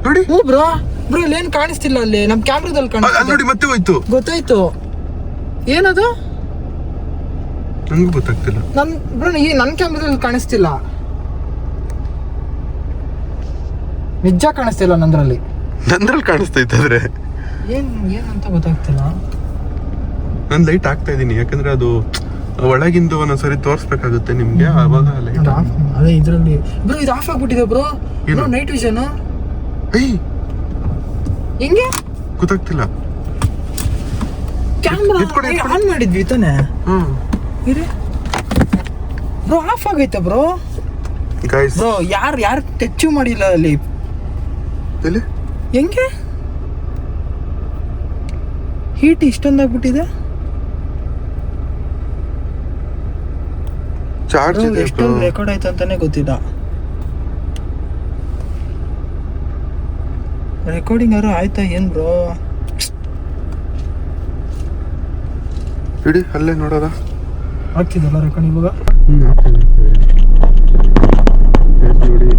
ನೋಡಿ ಬ್ರೋ? ಬ್ರೋ ಇಲ್ಲಿ ಏನ್ ಕಾಣಿಸ್ತಿಲ್ಲ, ಅಲ್ಲಿ ನಮ್ ಕ್ಯಾಮ್ರಾದಲ್ಲಿ ಅಲ್ಲಿ ನೋಡಿ, ಮತ್ತೆ ಹೋಯ್ತು. ಗೊತ್ತಾಯ್ತು, ಏನದು ನಂಗೂ ಗೊತ್ತಾಗ್ತಿಲ್ಲ. ನನ್ ಕ್ಯಾಮ್ರಾದಲ್ಲಿ ಕಾಣಿಸ್ತಿಲ್ಲ, ನಿಜ ಕಾಣಿಸ್ತಿಲ್ಲ. ನಂದ್ರಲ್ಲಿ ಕಾಣಿಸ್ತೈತೆ, ಏನಂತ ಗೊತ್ತಾಗ್ತಿಲ್ಲ. ನಾನು ಲೈಟ್ ಹಾಕ್ತಾ ಇದೀನಿ, ಯಾಕಂದ್ರೆ ಅದು ಒಳಗಿಂದು ಒಂದೊಂದ್ಸರಿ ತೋರಿಸ್ಬೇಕಾಗುತ್ತೆ ನಿಮ್ಗೆ, ಅವಾಗ ಲೈಟ್. ಅದೇ ಇದ್ರಲ್ಲಿ ಬ್ರೋ ಇದು ಆಫ್ ಆಗ್ಬಿಟ್ಟಿದೆ ಬ್ರೋ. ನೈಟ್ ವಿಷನ್ ಹೆಂಗೆ ಗೊತ್ತಾಗ್ತಿಲ್ಲ. ಕ್ಯಾಮ್ರಾ ಆನ್ ಮಾಡಿದ್ವಿ ತಾನೆ? ಬ್ರೋ ಆಫ್ ಆಗೈತೆ ಬ್ರೋ. ಬ್ರೋ ಯಾರು ಟಚ್ ಮಾಡಿಲ್ಲ ಅಲ್ಲಿ. ಹೆಂಗೆ ಹೀಟ್ ಇಷ್ಟೊಂದಾಗ್ಬಿಟ್ಟಿದೆ? ಚಾರ್ಜ್ ಎಷ್ಟೊಂದು ರೆಕಾರ್ಡ್ ಆಯ್ತು ಅಂತಾನೆ ಗೊತ್ತಿಲ್ಲ. ರೆಕಾರ್ಡಿಂಗ್ ಯಾರು ಆಯ್ತಾ ಏನ್ ಬ್ರೋ? ಇಡಿ ಅಲ್ಲೇ ನೋಡೋದ ಆಗ್ತಿದಲ್ಲ ರೆಕಾರ್ಡಿಂಗ್ ಇವಾಗ? ನೋಡಿ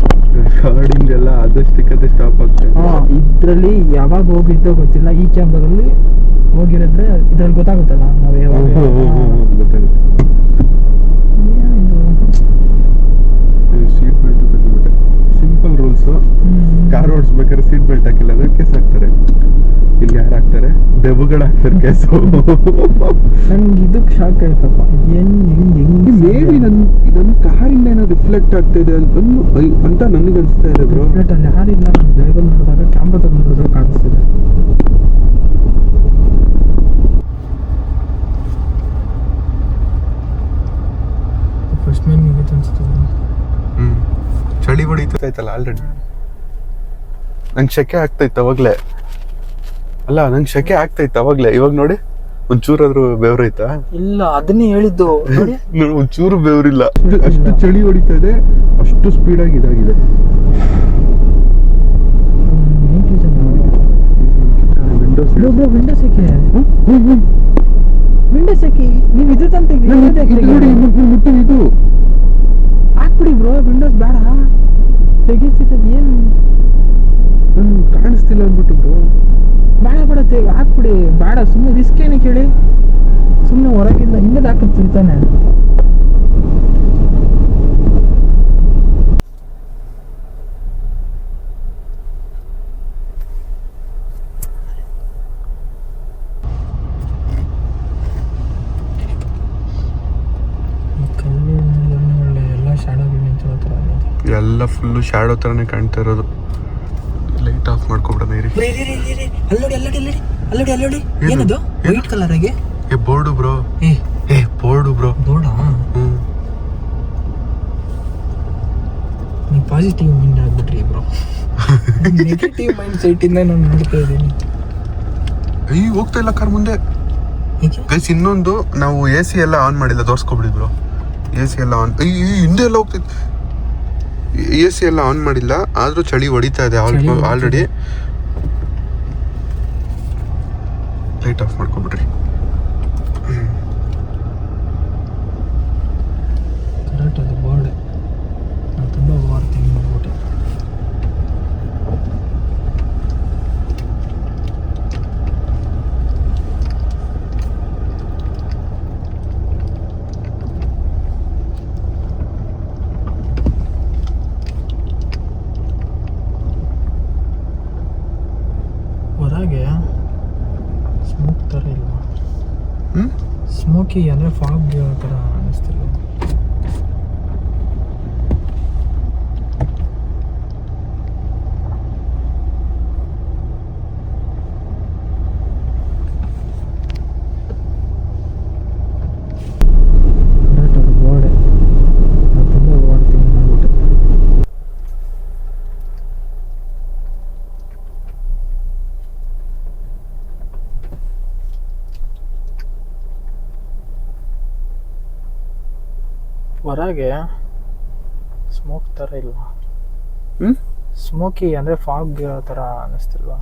ರೆಕಾರ್ಡಿಂಗ್ ಎಲ್ಲ ಅದಷ್ಟಕ್ಕೆ ಸ್ಟಾಪ್ ಆಗ್ತದೆ. ಇದ್ರಲ್ಲಿ ಯಾವಾಗ ಹೋಗಿದ್ದೋ ಗೊತ್ತಿಲ್ಲ. ಈ ಕ್ಯಾಮ್ರಾದಲ್ಲಿ ಹೋಗಿರೋದ್ರೆ ಇದ್ರಲ್ಲಿ ಗೊತ್ತಾಗುತ್ತಲ್ಲ ನಾವು ಯಾವಾಗ. ಗೊತ್ತಾಗುತ್ತೆ. ಸೀಟ್ ಬೆಲ್ಟ್ ಕಟ್ಬಿಟ್ಟೆ. Simple rules. ಕಾರ್ ಓಡಿಸ್ಬೇಕಾದ್ರೆ ಸೀಟ್ ಬೆಲ್ಟ್ ಹಾಕಿಲ್ಲ ಅಂದ್ರೆ ಕೇಸ್ ಹಾಕ್ತಾರೆ. ಇಲ್ಲಿ ಯಾರು ಹಾಕ್ತಾರೆ? ದೆವ್ವಗಳು ಹಾಕ್ತಾರೆ ಕೇಸು. ನನ್ಗೆ ಇದಕ್ಕೆ ಶಾಕ್ ಆಯ್ತಪ್ಪ. ಮೇಬಿ ನನ್ನ ಕಾರಿಂದ ಏನೋ ರಿಫ್ಲೆಕ್ಟ್ ಆಗ್ತಾ ಇದೆ ಅಂತ ನನಗೆ ಅನಿಸ್ತಾ ಇದೆ ಬ್ರೋ. ಅಲ್ಲಿ ಯಾರಿಲ್ಲ, ನಾನು ಡ್ರೈವರ್ ನೋಡಿದಾಗ ಕ್ಯಾಮ್ರಾದಾಗ ನೋಡಿದ್ರೆ ಕಾಣಿಸ್ತಿದೆ. ಫಸ್ಟ್ ಮೇನ್ ಮುಗಿತು ಅನ್ಸುತ್ತೆ. ಚಳಿ ಹೊಡಿತೈತಲ್ಲ ಆಲ್ರೆಡಿ. ನಂಗೆ ಶೆಕೆ ಆಗ್ತೈತೆ ಅವಾಗ್ಲೇ. ಅಲ್ಲ ನಂಗೆ ಶೆಕೆ ಆಗ್ತೈತೆ ಅವಾಗ್ಲೇ. ಇವಾಗ ನೋಡಿ ಒಂಚೂರಾದ್ರೂ ಬೆವರೈತಾ? ಇಲ್ಲ, ಅದನ್ನೇ ಹೇಳಿದ್ದು ನೋಡಿ. ಒಂಚೂರು ಬೆವರಿಲ್ಲ. ಅಷ್ಟು ಚಳಿ ಹೊಡಿತಾ ಇದೆ, ಅಷ್ಟು ಸ್ಪೀಡಾಗಿ ಇದಾಗಿದೆ. ವಿಂಡೋ ಸೆಕೆ ನೀವು ಇದು ತಂತೆ ಇದು ಹಾಕ್ಬಿಡಿ ಬ್ರೋ. ವಿಂಡೋಸ್ ಬೇಡ, ತೆಗಿತಿದ್ದದು ಏನು ಕಾಣಿಸ್ತಿಲ್ಲ ಅಂದ್ಬಿಟ್ಟು ಬ್ರೋ. ಬೇಡ ಬೇಡ ಹಾಕ್ಬಿಡಿ. ಬೇಡ, ಸುಮ್ಮನೆ ರಿಸ್ಕ್ ಏನೇ ಕೇಳಿ. ಸುಮ್ಮನೆ ಹೊರಗಿಂದ ಹಿಂದೆ ಹಾಕಿರ್ತೀವಿ ತಾನೆ. ಎಲ್ಲ ಫುಲ್ಲು ಶಾಡೋ ಥರನೇ ಕಾಣ್ತಾ ಇರೋದು. ಲೈಟ್ ಆಫ್ ಮಾಡ್ಕೊಬಿಡೋಣ ಇರಿ. ಅಲ್ಲೋಡಿ ಏನದು ವೈಟ್ ಕಲರ್ ಆಗಿ? Board bro. Board bro. ಬೋರ್ಡಾ? ನೀವು ಪಾಸಿಟಿವ್ ಮೈಂಡ್ ಆಗ್ಬಿಟ್ರಿ ಬ್ರೋ. ನೆಗೆಟಿವ್ ಮೈಂಡ್ ಸೆಟ್ ಇಂದ ನಾನು ನೋಡ್ತಾ ಇದ್ದೀನಿ. ಹೋಗ್ತಾ ಇಲ್ಲ ಕಾರ್ ಮುಂದೆ. ಗೈಸ್ ಇನ್ನೊಂದು, ನಾವು AC ಎಲ್ಲ ಆನ್ ಮಾಡಿಲ್ಲ, ತೋರಿಸ್ಕೊಬಿಡಿ ಬ್ರೋ. AC ಎಲ್ಲ ಆನ್, ಹಿಂದೆ ಎಲ್ಲ ಹೋಗ್ತೈತೆ. AC ಎಲ್ಲ ಆನ್ ಮಾಡಿಲ್ಲ, ಆದ್ರೂ ಚಳಿ ಹೊಡಿತಾ ಇದೆ ಆಲ್ರೆಡಿ. ಲೈಟ್ ಆಫ್ ಮಾಡ್ಕೊಬಿಡ್ರಿ. ಕರೆಕ್ಟ್, ಅದು ಬೋರ್ಡ್ ನಾನು ತುಂಬ ಓವರ್ ಥಿಂಕ್ ಮಾಡ್ಬಿಟ್ಟೆ. ಹೊರಗೆ ಸ್ಮೋಕ್ ಥರ ಇಲ್ವಾ? ಸ್ಮೋಕಿ ಅಂದರೆ ಫಾಗ್ ಥರ ಅನ್ನಿಸ್ತಿಲ್ಲ. ಗೋಡೆ ತುಂಬ ಓಡ್ತೀನಿ ಮಾಡ್ಬಿಟ್ಟೆ. ಹೊರಗೆ ಸ್ಮೋಕ್ ಥರ ಇಲ್ವಾ? ಸ್ಮೋಕಿ ಅಂದರೆ ಫಾಗ್ ಥರ ಅನ್ನಿಸ್ತಿಲ್ವಾ?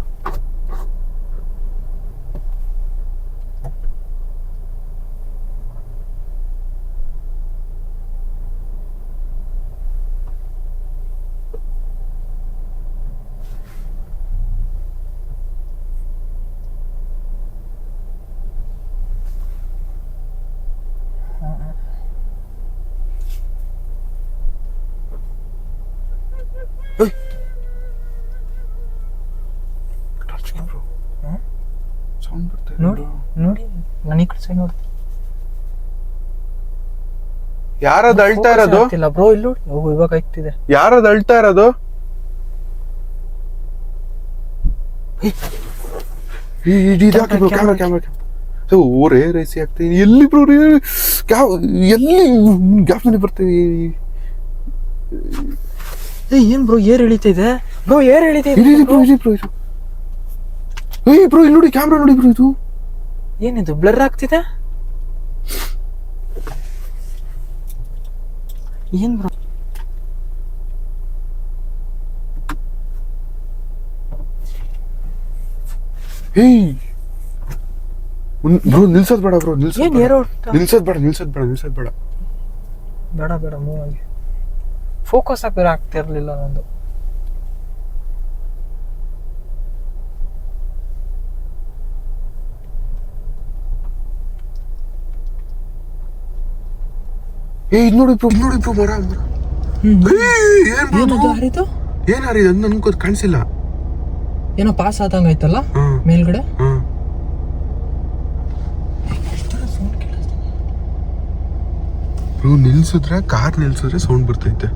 ನೋಡಿ ನೋಡಿ, ನಾನು ಈ ಕಡೆ ಸೈಡ್ ನೋಡಿ. ಯಾರದು ಅಳ್ತಾ ಇರೋದು? ಇಲ್ಲ ಬ್ರೋ, ಇಲ್ಲಿ ನೋಡಿ, ಇವಾಗ ಆಗ್ತಿದೆ. ಯಾರದು ಅಳ್ತಾ ಇರೋದು? ಓರೇ ರೇಸಿ ಆಗ್ತೀನಿ. ಎಲ್ಲಿ ಬ್ರೋ? ಎಲ್ಲಿ ಗ್ಯಾಪ್ ನಲ್ಲಿ ಬರ್ತೀವಿ? ಏನ್ ಬ್ರೋ ಏರ್ ಎಳಿತಾ ಇದೆ? ಬ್ರೋ ಏರ್ ಎಳಿತಾ ಇದೆ. ಬ್ರೋ ಇಲ್ಲಿ ನೋಡಿ, ಕ್ಯಾಮ್ರಾ ನೋಡಿ ಬ್ರೋ. ಇದು ಏನಿದು ಬ್ಲರ್ ಆಗ್ತಿದೆ? ಏನ್ ಬ್ರೋ? ಬ್ರೋ ನಿಲ್ಸೋದ್ ಬೇಡ ಬ್ರೋ, ಏನ್ ಏರೋ ನಿಲ್ಸೋದ್ ಬೇಡ. ಬೇಡ ಮೂವ್ ಆಗಿ ಫೋಕಸ್ ಆಗ್ತಿರ್ಲಿಲ್ಲ ನಂದು. ಇದು ನೋಡಿ ಬ್ರೋ, ಮರ. ಏನ್ ಹರಿದು ಅಂತ ನನ್ಗೆ ಕಾಣಿಸಿಲ್ಲ. ಏನೋ ಪಾಸ್ ಆದಂಗ ಆಯ್ತಲ್ಲ ಮೇಲ್ಗಡೆ. ನಿಲ್ಸಿದ್ರೆ, ಕಾರ್ ನಿಲ್ಸಿದ್ರೆ ಸೌಂಡ್ ಬರ್ತೈತೆ.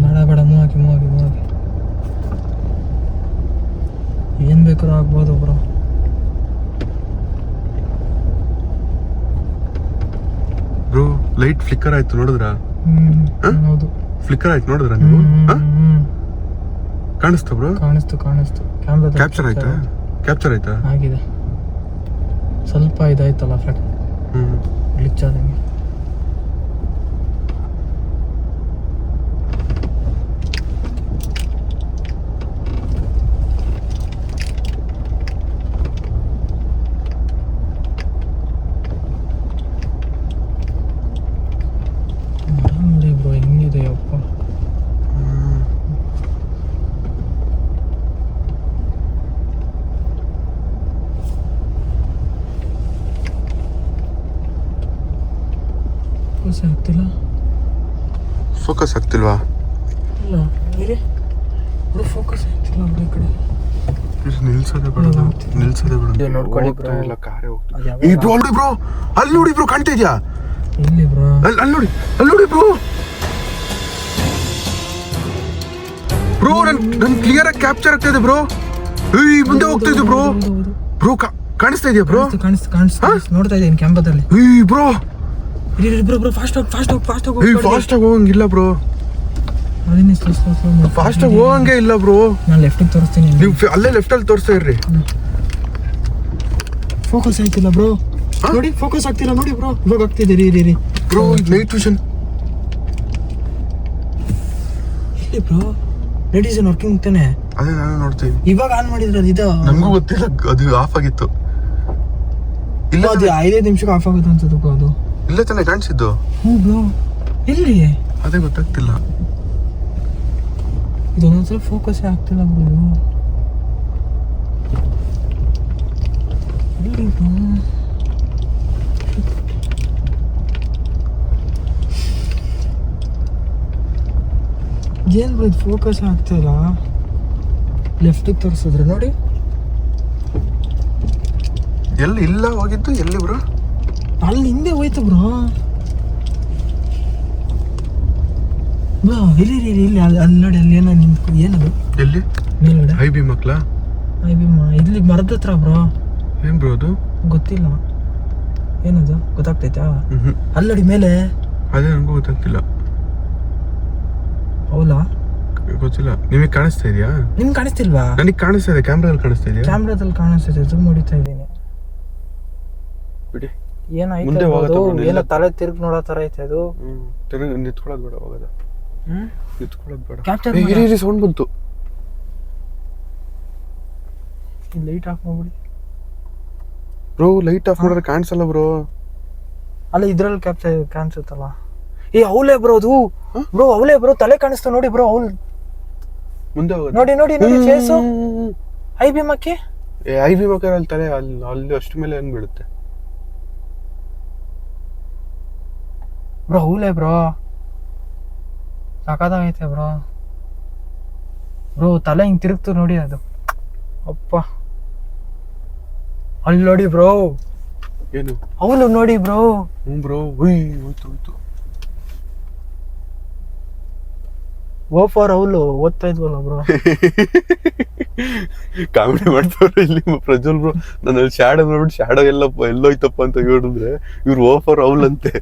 ಬೇಡ ಮೂವ್ ಆಗಿ ಏನ್ ಬೇಕಾದ್ರೂ ಆಗ್ಬೋದು ಬ್ರೋ. ಬ್ರೋ ಲೈಟ್ ಫ್ಲಿಕ್ಕರ್ ಆಯ್ತು ನೋಡಿದ್ರ? ಹೌದು, ಫ್ಲಿಕ್ಕರ್ ಆಯ್ತು ನೋಡಿದ್ರ ನೀವು? ಕಾಣಿಸ್ತಾ ಬ್ರೋ? ಕಾಣಿಸ್ತು ಕ್ಯಾಮ್ರಾ ಕ್ಯಾಪ್ಚರ್ ಆಯ್ತಾ? ಆಗಿದೆ. ಸ್ವಲ್ಪ ಇದಾಯ್ತಲ್ಲ ಫ್ಲಾಟ್ ಗ್ಲಿಚ್ ಆದಂಗೆ. ನೋಡಿ ಬ್ರೋ ಹೆಂಗಿದೆ ಅಪ್ಪ. ಫೋಕಸ್ ಆಗ್ತಿಲ್ವಾ? ಇಲ್ಲ ಫೋಕಸ್ ಆಗ್ತಿಲ್ಲ ಈ ಕಡೆ. ನಿಲ್ಸೋದೇ ಬೇಡ. ನೋಡ್ಕೊಳ್ಳಿ ಬ್ರೋ. ಎಲ್ಲ ಕಾರೇ ಹೋಗ್ತದೆ. ಈ ಬ್ರೋ ಅಲ್ಲಿ ಬ್ರೋ, ಅಲ್ಲಿ ನೋಡಿ ಬ್ರೋ, ಕಾಣ್ತಾ ಇದೆಯಾ? ಎಲ್ಲಿ ಬ್ರೋ? ಅಲ್ಲಿ ನೋಡಿ ಬ್ರೋ. ಬ್ರೋ ನನ್ ಕ್ಲಿಯರ್ ಆಗಿ ಕ್ಯಾಪ್ಚರ್ ಆಗ್ತಾ ಇದೆ ಬ್ರೋ. ಈ ಮುಂದೆ ಹೋಗ್ತಾ ಇದೆ ಬ್ರೋ. ಬ್ರೋ ಕಾಣಿಸ್ತಾ ಇದೆಯಾ ಬ್ರೋ? ಕಾಣಿಸ್ತಾ ನೋಡ್ತಾ ಇದ್ದೀನಿ ಕ್ಯಾಮ್ರಾದಲ್ಲಿ. ಈ ಬ್ರೋ ಬ್ರೋ ಫಾಸ್ಟ್ ಹೋಗಿ ಫಾಸ್ಟ್ ಆಗಿ ಹೋಗಂಗಿಲ್ಲ ಬ್ರೋ. ಫಾಸ್ಟ್ ಆಗಿ ಹೋಗಂಗೆ ಇಲ್ಲ ಬ್ರೋ. ನಾನು ಲೆಫ್ಟ್ ತೋರಿಸ್ತೀನಿ, ನೀವು ಅಲ್ಲೇ ಲೆಫ್ಟ್ ಅಲ್ಲಿ ತೋರಿಸ್ತಾ ಇರ್ರಿ. ಫೋಕಸ್ ಆಗ್ತಿಲ್ಲ ಬ್ರೋ. ನೋಡಿ ಫೋಕಸ್ ಆಗ್ತಿಲ್ಲ ನೋಡಿ ಬ್ರೋ. ಇವಾಗ ಆಗ್ತಿದೆ ರೀ ಬ್ರೋ. ನೈಟ್ ವಿಷನ್ ಇಲ್ಲಿ ಬ್ರೋ. ನೈಟ್ ವಿಷನ್ ವರ್ಕಿಂಗ್ ತಾನೆ? ಅದೇ ನಾನು ನೋಡ್ತೀನಿ. ಇವಾಗ ಆನ್ ಮಾಡಿದ್ರೆ ಇದು ನಮಗೂ ಗೊತ್ತಿಲ್ಲ, ಅದು ಆಫ್ ಆಗಿತ್ತು. ಇಲ್ಲ ಅದು 5 ನಿಮಿಷಕ್ಕೆ ಆಫ್ ಆಗುತ್ತೆ ಅನ್ಸುತ್ತೆ ಅದು. ಇಲ್ಲ ತಾನೆ ಕಾಣಿಸಿದ್ದು? ಹ್ಞೂ ಬ್ರೋ. ಎಲ್ಲಿ? ಅದೇ ಗೊತ್ತಾಗ್ತಿಲ್ಲ. ಇದೊಂದೊಂದ್ಸಲ ಫೋಕಸ್ ಆಗ್ತಿಲ್ಲ ಬ್ರೋ. ಎಲ್ಲಿ ಬ್ರೋ? ಏನ್ ಬ್ರೋ ಇದು ಫೋಕಸ್ ಆಗ್ತಿಲ್ಲ? ಲೆಫ್ಟಿಗೆ ತೋರಿಸಿದ್ರೆ ನೋಡಿ. ಎಲ್ಲಿ ಇಲ್ಲ ಹೋಗಿದ್ದು? ಎಲ್ಲಿ ಬ್ರೋ? ಅಲ್ಲಿ ಹಿಂದೆ ಹೋಯ್ತು ಬ್ರೋ. ಇಲ್ಲಿ ಅಲ್ಲಿ ನೋಡಿ, ಅಲ್ಲಿ ಏನೋ ಏನದು? ಎಲ್ಲಿ? ಮೇಲ್ಗಡೆ ಐಬಿ ಮಕ್ಳ? ಇಲ್ಲಿ ಮರದ ಹತ್ರ ಬ್ರೋ. ಏನ್ ಬ್ರೋ ಅದು? ಗೊತ್ತಿಲ್ಲ ಏನದು, ಗೊತ್ತಾಗ್ತೈತಾ? ಅಲ್ಲಿ ನೋಡಿ ಮೇಲೆ. ಅದೇ ನನಗೂ ಗೊತ್ತಾಗ್ತಿಲ್ಲ. ಹೌದಾ? ಗೊತ್ತಿಲ್ಲ. ನಿಮಗೆ ಕಾಣಿಸ್ತಾ ಇದೆಯಾ? ನಿಮ್ಗೆ ಕಾಣಿಸ್ತಿಲ್ವಾ? ನನಗೆ ಕಾಣಿಸ್ತಾ ಇದೆ. ಕ್ಯಾಮ್ರಾದಲ್ಲಿ ಕಾಣಿಸ್ತಾ ಇದೆಯಾ? ಕ್ಯಾಮ್ರಾದಲ್ಲಿ ಕಾಣಿಸ್ತಿದೆ. ಝೂಮ್ ಹೊಡಿತಾ ಇದ್ದೀನಿ. ಬಿಡಿ. ಏನಾಯ್ತು ಅದು? ಏನೋ ತಲೆ ತಿರುಗಿ ನೋಡೋ ತರ ಐತೆ ಅದು. ನಿಂತ್ಕೊಳ್ಳೋದು ಬೇಡ, ಹೋಗೋದ. ನಿಂತ್ಕೊಳ್ಳೋದು ಬೇಡ. ಕ್ಯಾಪ್ಚರ್ ಇರಿ ಸೌಂಡ್ ಬಂತು. ಲೈಟ್ ಆಫ್ ಮಾಡ್ಬಿಡಿ ಬ್ರೋ. ಲೈಟ್ ಆಫ್ ಮಾಡಿದ್ರೆ ಕಾಣಿಸಲ್ಲ ಬ್ರೋ. ಅಲ್ಲ ಇದ್ರಲ್ಲಿ ಕ್ಯಾಪ್ಚರ್ ಕಾಣಿಸುತ್ತಲ್ಲ. ಅವಲೇ ಬ್ರೋ ಅದು. ಬ್ರೋ ಅವಲೇ ಬ್ರೋ, ತಲೆ ಕಾಣಿಸ್ತು ನೋಡಿ ಬ್ರೋ. ಅವಲ್ ಮುಂದೆ ಹೋಗೋದು. ನೋಡಿ ಫೇಸು. ಐಬಿ ಮಕ್ಕಿ ಅಲ್ಲಿ ತಲೆ ಅಲ್ಲಿ ಅಷ್ಟು ಮೇಲೆ ಹೆಂಗ್ ಬೀಳುತ್ತೆ ಬ್ರೋ? ಅವಲೇ ಬ್ರೋ, ಸಾಕಾಗೈತೆ ಬ್ರೋ. ತಲೆ ಹಿಂಗ್ ತಿರುಗ್ತು ನೋಡಿ ಅದು. ಅಪ್ಪ ಅಲ್ಲಿ ನೋಡಿ ಬ್ರೋ. ಏನು? ಅವಳು ನೋಡಿ ಬ್ರೋ. ಬ್ರೋ ಹೋಯ್ತು. ಓಫರ್ ಅವಳು ಓದ್ತಾ ಇದ್ವಲ್ಲ ಬ್ರೋ. ಕಾಮಿಡಿ ಮಾಡ್ತಾವ್ರೆ ಇಲ್ಲಿ ಪ್ರಜ್ವಲ್ ಬ್ರೋ. ನಾನು ಅಲ್ಲಿ ಶಾಡೋ ನೋಡ್ಬಿಟ್ಟು ಶಾಡೋ ಎಲ್ಲೋಯ್ತಪ್ಪ ಅಂತ ಹೇಳಿದ್ರೆ ಇವ್ರು ಓಫರ್ ಅವಳಂತೆ.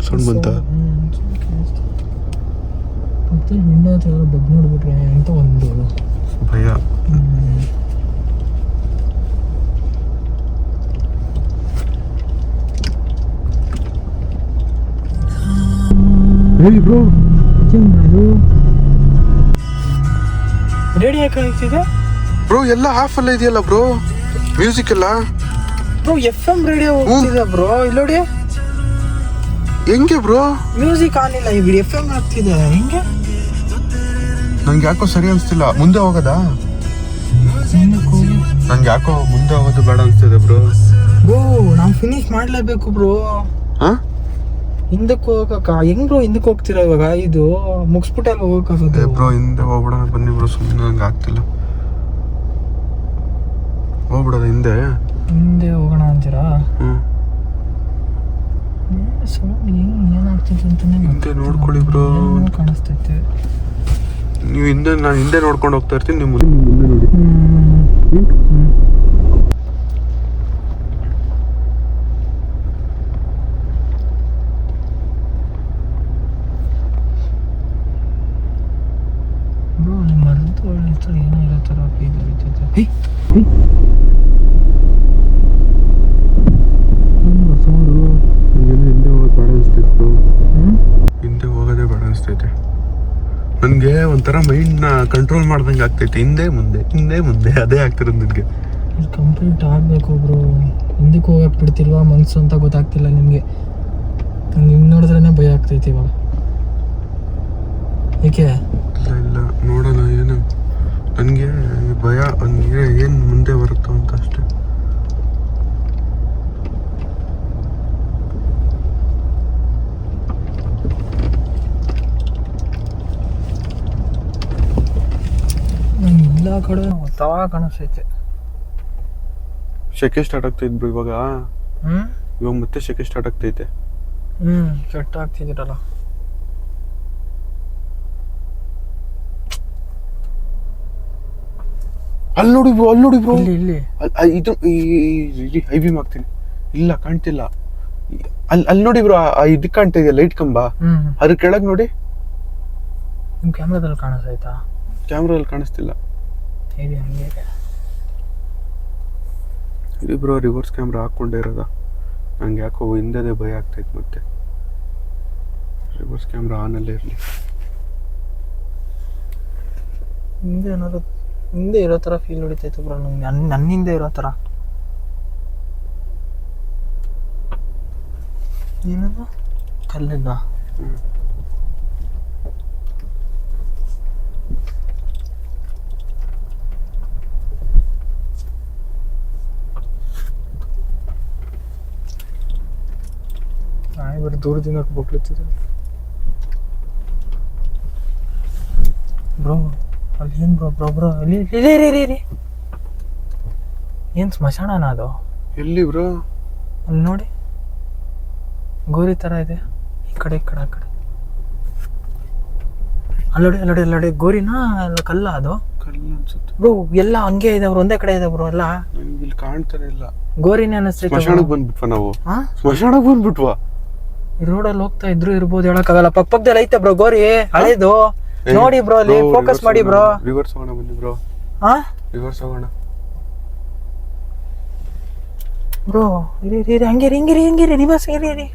ಸೌಂಡ್ ಬಂತ? ಮತ್ತೆ ವಿಂಡೋ ಹತ್ರ ಬಗ್ ನೋಡ್ಬಿಟ್ರೆ ಅಂತ ಒಂದು ಭಯ. ಬ್ರೋ ರೇಡಿಯೋ ಯಾಕೆ ಆಗ್ತಿದೆ ಬ್ರೋ? ಎಲ್ಲ ಆಫ್ ಅಲ್ಲ ಇದೆಯಲ್ಲ ಬ್ರೋ, ಮ್ಯೂಸಿಕ್ ಎಲ್ಲ. ಬ್ರೋ FM ರೇಡಿಯೋ ಹೋಗ್ತಿದೆ ಬ್ರೋ. ಇಲ್ಲಿ ನೋಡಿ ಹೆಂಗೆ ಬ್ರೋ? ಮ್ಯೂಸಿಕ್ ಆನ್ ಇಲ್ಲ, ಈಗ FM ಆಗ್ತಿದೆ. ಹೆಂಗೆ? ನಂಗೆ ಯಾಕೋ ಸರಿ ಅನ್ಸ್ತಿಲ್ಲ. ಮುಂದೆ ಹೋಗೋದಾ? ನಂಗೆ ಯಾಕೋ ಮುಂದೆ ಹೋಗೋದು ಬೇಡ ಅನ್ಸ್ತಿದೆ ಬ್ರೋ. ನಾವು ಫಿನಿಶ್ ಮಾಡ್ಲೇಬೇಕು ಬ್ರೋ. ಹಿಂದಕ್ಕೆ ಹೋಗಕ್ಕ ಹೆಂಗ್ ಬ್ರೋ? ಹಿಂದಕ್ಕೆ ಹೋಗ್ತೀರಾ ಇವಾಗ? ಇದು ಮುಗಿಸ್ಬಿಟ್ಟಲ್ಲ ಹೋಗಕ್ಕಾಗೋದು ಬ್ರೋ. ಹಿಂದೆ ಹೋಗ್ಬಿಡೋಣ ಬನ್ನಿ ಬ್ರೋ. ಸುಮ್ಮನೆ ನಂಗೆ ಆಗ್ತಿಲ್ಲ. ಹೋಗ್ಬಿಡೋದ ಹಿಂದೆ ಹೋಗೋಣ ಅಂತೀರಾ? ಏನಾಗ್ತೈತೆ ಅಂತಾನೆ ಹಿಂದೆ ನೋಡ್ಕೊಳ್ಳಿ ಬ್ರೋ. ಕಾಣಿಸ್ತೈತೆ. ನೀವು ಹಿಂದೆ, ನಾನು ಹಿಂದೆ ನೋಡ್ಕೊಂಡು ಹೋಗ್ತಾ ಇರ್ತೀನಿ. ನೀವು ಮುಂದೆ ನೋಡಿ. ನನಗೆ ಒಂಥರ ಮೈಂಡ್ನ ಕಂಟ್ರೋಲ್ ಮಾಡ್ದಂಗೆ ಆಗ್ತೈತೆ, ಹಿಂದೆ ಮುಂದೆ ಅದೇ ಆಗ್ತಿರೋದು ನನಗೆ. ಕಂಪ್ಲೀಟ್ ಆಗಬೇಕು ಬ್ರೋ. ಹಿಂದಕ್ಕೆ ಹೋಗಕ್ಕೆ ಬಿಡ್ತಿಲ್ವಾ ಮನ್ಸು ಅಂತ ಗೊತ್ತಾಗ್ತಿಲ್ಲ ನಿಮಗೆ. ನಿಮ್ಗೆ ನೋಡಿದ್ರೇ ಭಯ ಆಗ್ತೈತಿ ಇವಾಗ. ಏಕೆ? ಇಲ್ಲ ನೋಡೋಣ ಏನು, ನನಗೆ ಭಯ ನನಗೆ ಏನು ಮುಂದೆ ಬರುತ್ತೋ ಅಂತ ಅಷ್ಟೇ. ಎಲ್ಲ ಕಡೆ ತವಾ ಕಾಣಿಸ್ತೈತೆ. ಶೆಕೆ ಸ್ಟಾರ್ಟ್ ಆಗ್ತೈತೆ ಬ್ರೋ ಇವಾಗ. ಇವಾಗ ಮತ್ತೆ ಶೆಕೆ ಸ್ಟಾರ್ಟ್ ಆಗ್ತೈತೆ. ಕೆಟ್ಟ ಆಗ್ತಿದ್ದೀರಲ್ಲ. ಅಲ್ಲಿ ನೋಡಿ ಬ್ರೋ ಇಲ್ಲಿ ಇದು ಹೈ ಬೀಮ್ ಆಗ್ತೀನಿ. ಇಲ್ಲ ಕಾಣ್ತಿಲ್ಲ. ಅಲ್ಲಿ ನೋಡಿ ಬ್ರೋ, ಇದು ಕಾಣ್ತಾ ಇದೆಯಾ ಲೈಟ್ ಕಂಬ, ಅದ್ರ ಕೆಳಗೆ ನೋಡಿ. ನಿಮ್ ಕ್ಯಾಮ್ರಾದಲ್ಲಿ ಕಾಣಿಸ್ತೈತಾ? ಕ್ಯಾಮ್ರಲ್ಲಿ ಕಾಣಿಸ್ತಿಲ್ಲ. ಇದು ಬ್ರೋ ರಿವರ್ಸ್ ಕ್ಯಾಮ್ರಾ ಹಾಕೊಂಡೇ ಇರೋದ. ನಂಗೆ ಯಾಕೋ ಹಿಂದೆ ಭಯ ಆಗ್ತೈತೆ. ಮತ್ತೆ ರಿವರ್ಸ್ ಕ್ಯಾಮ್ರಾ ಆನಲ್ಲೇ ಇರಲಿ. ಹಿಂದೆ ಏನಾದ್ರು ಹಿಂದೆ ಇರೋ ಥರ ಫೀಲ್ ಹೊಡಿತೈತೆ ಬ್ರೋ ನಂಗೆ, ನನ್ನಿಂದ ಇರೋ ಥರ. ಏನದು ಕಲ್ಲಿಂದ? ಬರೀ ದೂರದಿಂದ ಬೊಕ್ಲುತ್ತಿದೆ ಬ್ರೋ. ಅಲ್ಲಿ ಏನು ಬ್ರೋ ಅಲ್ಲಿ ಏನು ಸ್ಮಶಾನನ ಅದು? ಎಲ್ಲಿ ಬ್ರೋ? ಅಲ್ಲಿ ನೋಡಿ ಗೋರಿ ಥರ ಇದೆ. ಈ ಕಡೆ ಆ ಕಡೆ ಅಲ್ಲೋಡಿ ಗೋರಿನ ಕಲ್ಲ ಅದು? ಕಲ್ಲು ಅನ್ಸುತ್ತೆ ಬ್ರೋ. ಎಲ್ಲ ಹಂಗೆ ಇದೆ ಬ್ರೋ, ಒಂದೇ ಕಡೆ ಇದೆ ಬ್ರೋ ಎಲ್ಲ. ನನಗೆ ಇಲ್ಲಿ ಕಾಣ್ತಾನೆ ಇಲ್ಲ. ಗೋರಿನೇ ಅನ್ನಿಸ್ತೈತೆ. ಸ್ಮಶಾನಕ್ಕೆ ಬಂದ್ಬಿಟ್ವಾ ನಾವು? ಸ್ಮಶಾನಕ್ಕೆ ಬಂದ್ಬಿಟ್ವಾ? ರೋಡಲ್ಲಿ ಹೋಗ್ತಾ ಇದ್ರು ಇರ್ಬೋದು, ಹೇಳಕ್ಕಾಗಲ್ಲ. ಪಕ್ಕದಲ್ಲಿ ಐತೆ ಬ್ರೋ ಗೋರಿ, ಹಳೇದು. ನೋಡಿ ಬ್ರೋ, ಅಲ್ಲಿ ಫೋಕಸ್ ಮಾಡಿ ಬ್ರೋ. ರಿವರ್ಸ್ ಹೋಗೋಣ ಬನ್ನಿ ಬ್ರೋ. ರಿವರ್ಸ್ ಹೋಗೋಣ ಬ್ರೋ. ಹಂಗೆ ರಿವರ್ಸ್ ಇರಿ.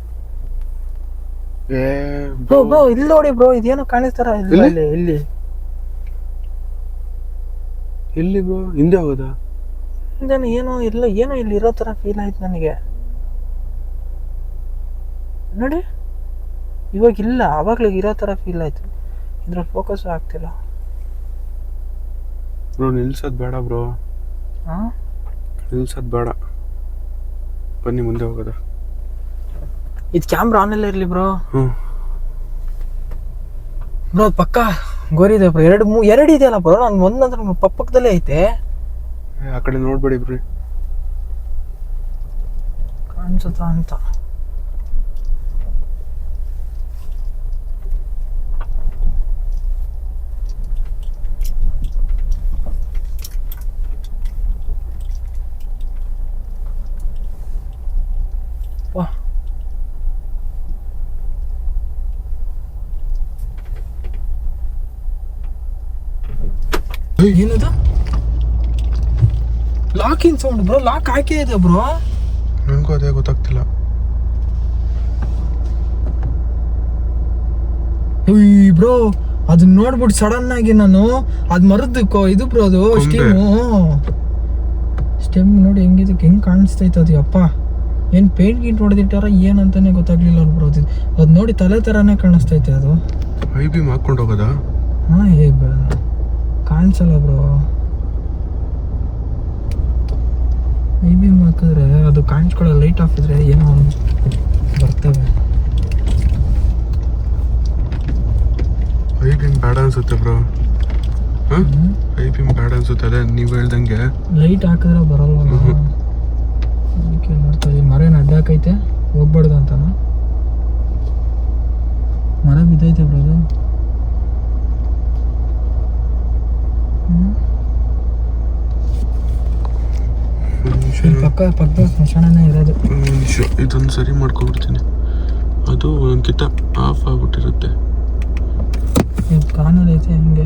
ಬ್ರೋ ಇಲ್ಲಿ ನೋಡಿ ಬ್ರೋ, ಇದೇನೋ ಕಾಣಿಸ್ತಾರ ಇಲ್ಲಿ. ಎಲ್ಲಿ ಬ್ರೋ? ಹಿಂದೆ ಹೋಗೋದಾ? ಏನೋ ಇಲ್ಲಿ ಇರೋ ತರ ಫೀಲ್ ಆಯ್ತು ನನಗೆ. ನೋಡಿ ಇವಾಗ ಇಲ್ಲ, ಅವಾಗ್ಲೂ ಇರೋ ತರ ಫೀಲ್ ಆಯ್ತು. ಇದ್ರಲ್ಲಿ ಫೋಕಸ್ ಆಗ್ತಿಲ್ಲ ಬ್ರೋ. ನಿಲ್ಸೋದು ಬೇಡ ಬ್ರೋ, ನಿಲ್ಸೋದು ಬೇಡ. ಬನ್ನಿ ಮುಂದೆ ಹೋಗೋದ. ಇದು ಕ್ಯಾಮ್ರಾ ಆನ್ ಇರ್ಲಿ ಬ್ರೋ. ಬ್ರೋ ಪಕ್ಕ ಗೋರಿ ಇದೆ ಬ್ರೋ. ಎರಡು ಇದೆಯಲ್ಲ ಬ್ರೋ. ನಾನು ಒಂದಂದ್ರೆ ಪಕ್ಕದಲ್ಲೇ ಐತೆ. ಆ ಕಡೆ ನೋಡ್ಬೇಡಿ ಬ್ರಿ, ಕಾಣಿಸುತ್ತಾ ಅಂತ. ಏನದು? Locking sound bro. ಲಾಕ್ ಹಾಕೇ ಇದೆ ಬ್ರೋ. ನನಗೂ ಅದೇ ಗೊತ್ತಾಗ್ತಿಲ್ಲ. ಬ್ರೋ ಅದನ್ನ ನೋಡ್ಬಿಟ್ಟು ಸಡನ್ ಆಗಿ ನಾನು ಅದ್ ಮರದ್ದು ಇದು ಬ್ರೋ, ಅದು ಸ್ಟೆಮ್ ನೋಡಿ ಹೆಂಗಿದಕ್ಕೆ ಹೆಂಗ್ ಕಾಣಿಸ್ತೈತೆ ಅದು. ಅಪ್ಪ ಏನ್ ಪೇಂಟ್ ಗಿಂಟ್ ಹೊಡೆದಿಟ್ಟಾರ ಏನಂತಾನೆ ಗೊತ್ತಾಗ್ಲಿಲ್ಲ ಬ್ರೋ. ಅದು ನೋಡಿ ತಲೆ ತರಾನೇ ಕಾಣಿಸ್ತೈತೆ ಅದು. ಐ ಬೀಮ್ ಹಾಕೊಂಡು ಹೋಗೋದಾ? ಕಾಣಿಸಲ್ಲ ಬ್ರೋ. ಐ ಬೀಮ್ ಹಾಕಿದ್ರೆ ಅದು ಕಾಣಿಸ್ಕೊಳ್ಳೋ. ಲೈಟ್ ಆಫ್ ಇದ್ರೆ ಏನೋ ಬರ್ತವೆ. ಐ ಬೀಮ್ ಬೇಡ ಅನ್ಸುತ್ತೆ ಬ್ರೋ. ಐ ಬೀಮ್ ಬೇಡ ಅನ್ಸುತ್ತೆ. ಅದೇ ನೀವು ಹೇಳ್ದಂಗೆ ಲೈಟ್ ಹಾಕಿದ್ರೆ ಬರಲ್ಲ. ಅದಕ್ಕೆ ನೋಡ್ತಾ ಇದೀವಿ. ಮರ ಏನು ಅಡ್ಡ ಹಾಕೈತೆ, ಹೋಗ್ಬಾರ್ದು ಅಂತಾನ. ಮರ ಬಿದ್ದೈತೆ ಬ್ರೋ ಅದು. ಪಕ್ಕದ ಸ್ಮಶಾನನೇ ಇರೋದು. ಇದೊಂದು ಸರಿ ಮಾಡ್ಕೊಬಿಡ್ತೀನಿ. ಅದು ಒಂದ್ಕಿತ ಆಫ್ ಆಗ್ಬಿಟ್ಟಿರುತ್ತೆ. ಆನಲ್ಲಿ ಐತೆ ಹಂಗೆ.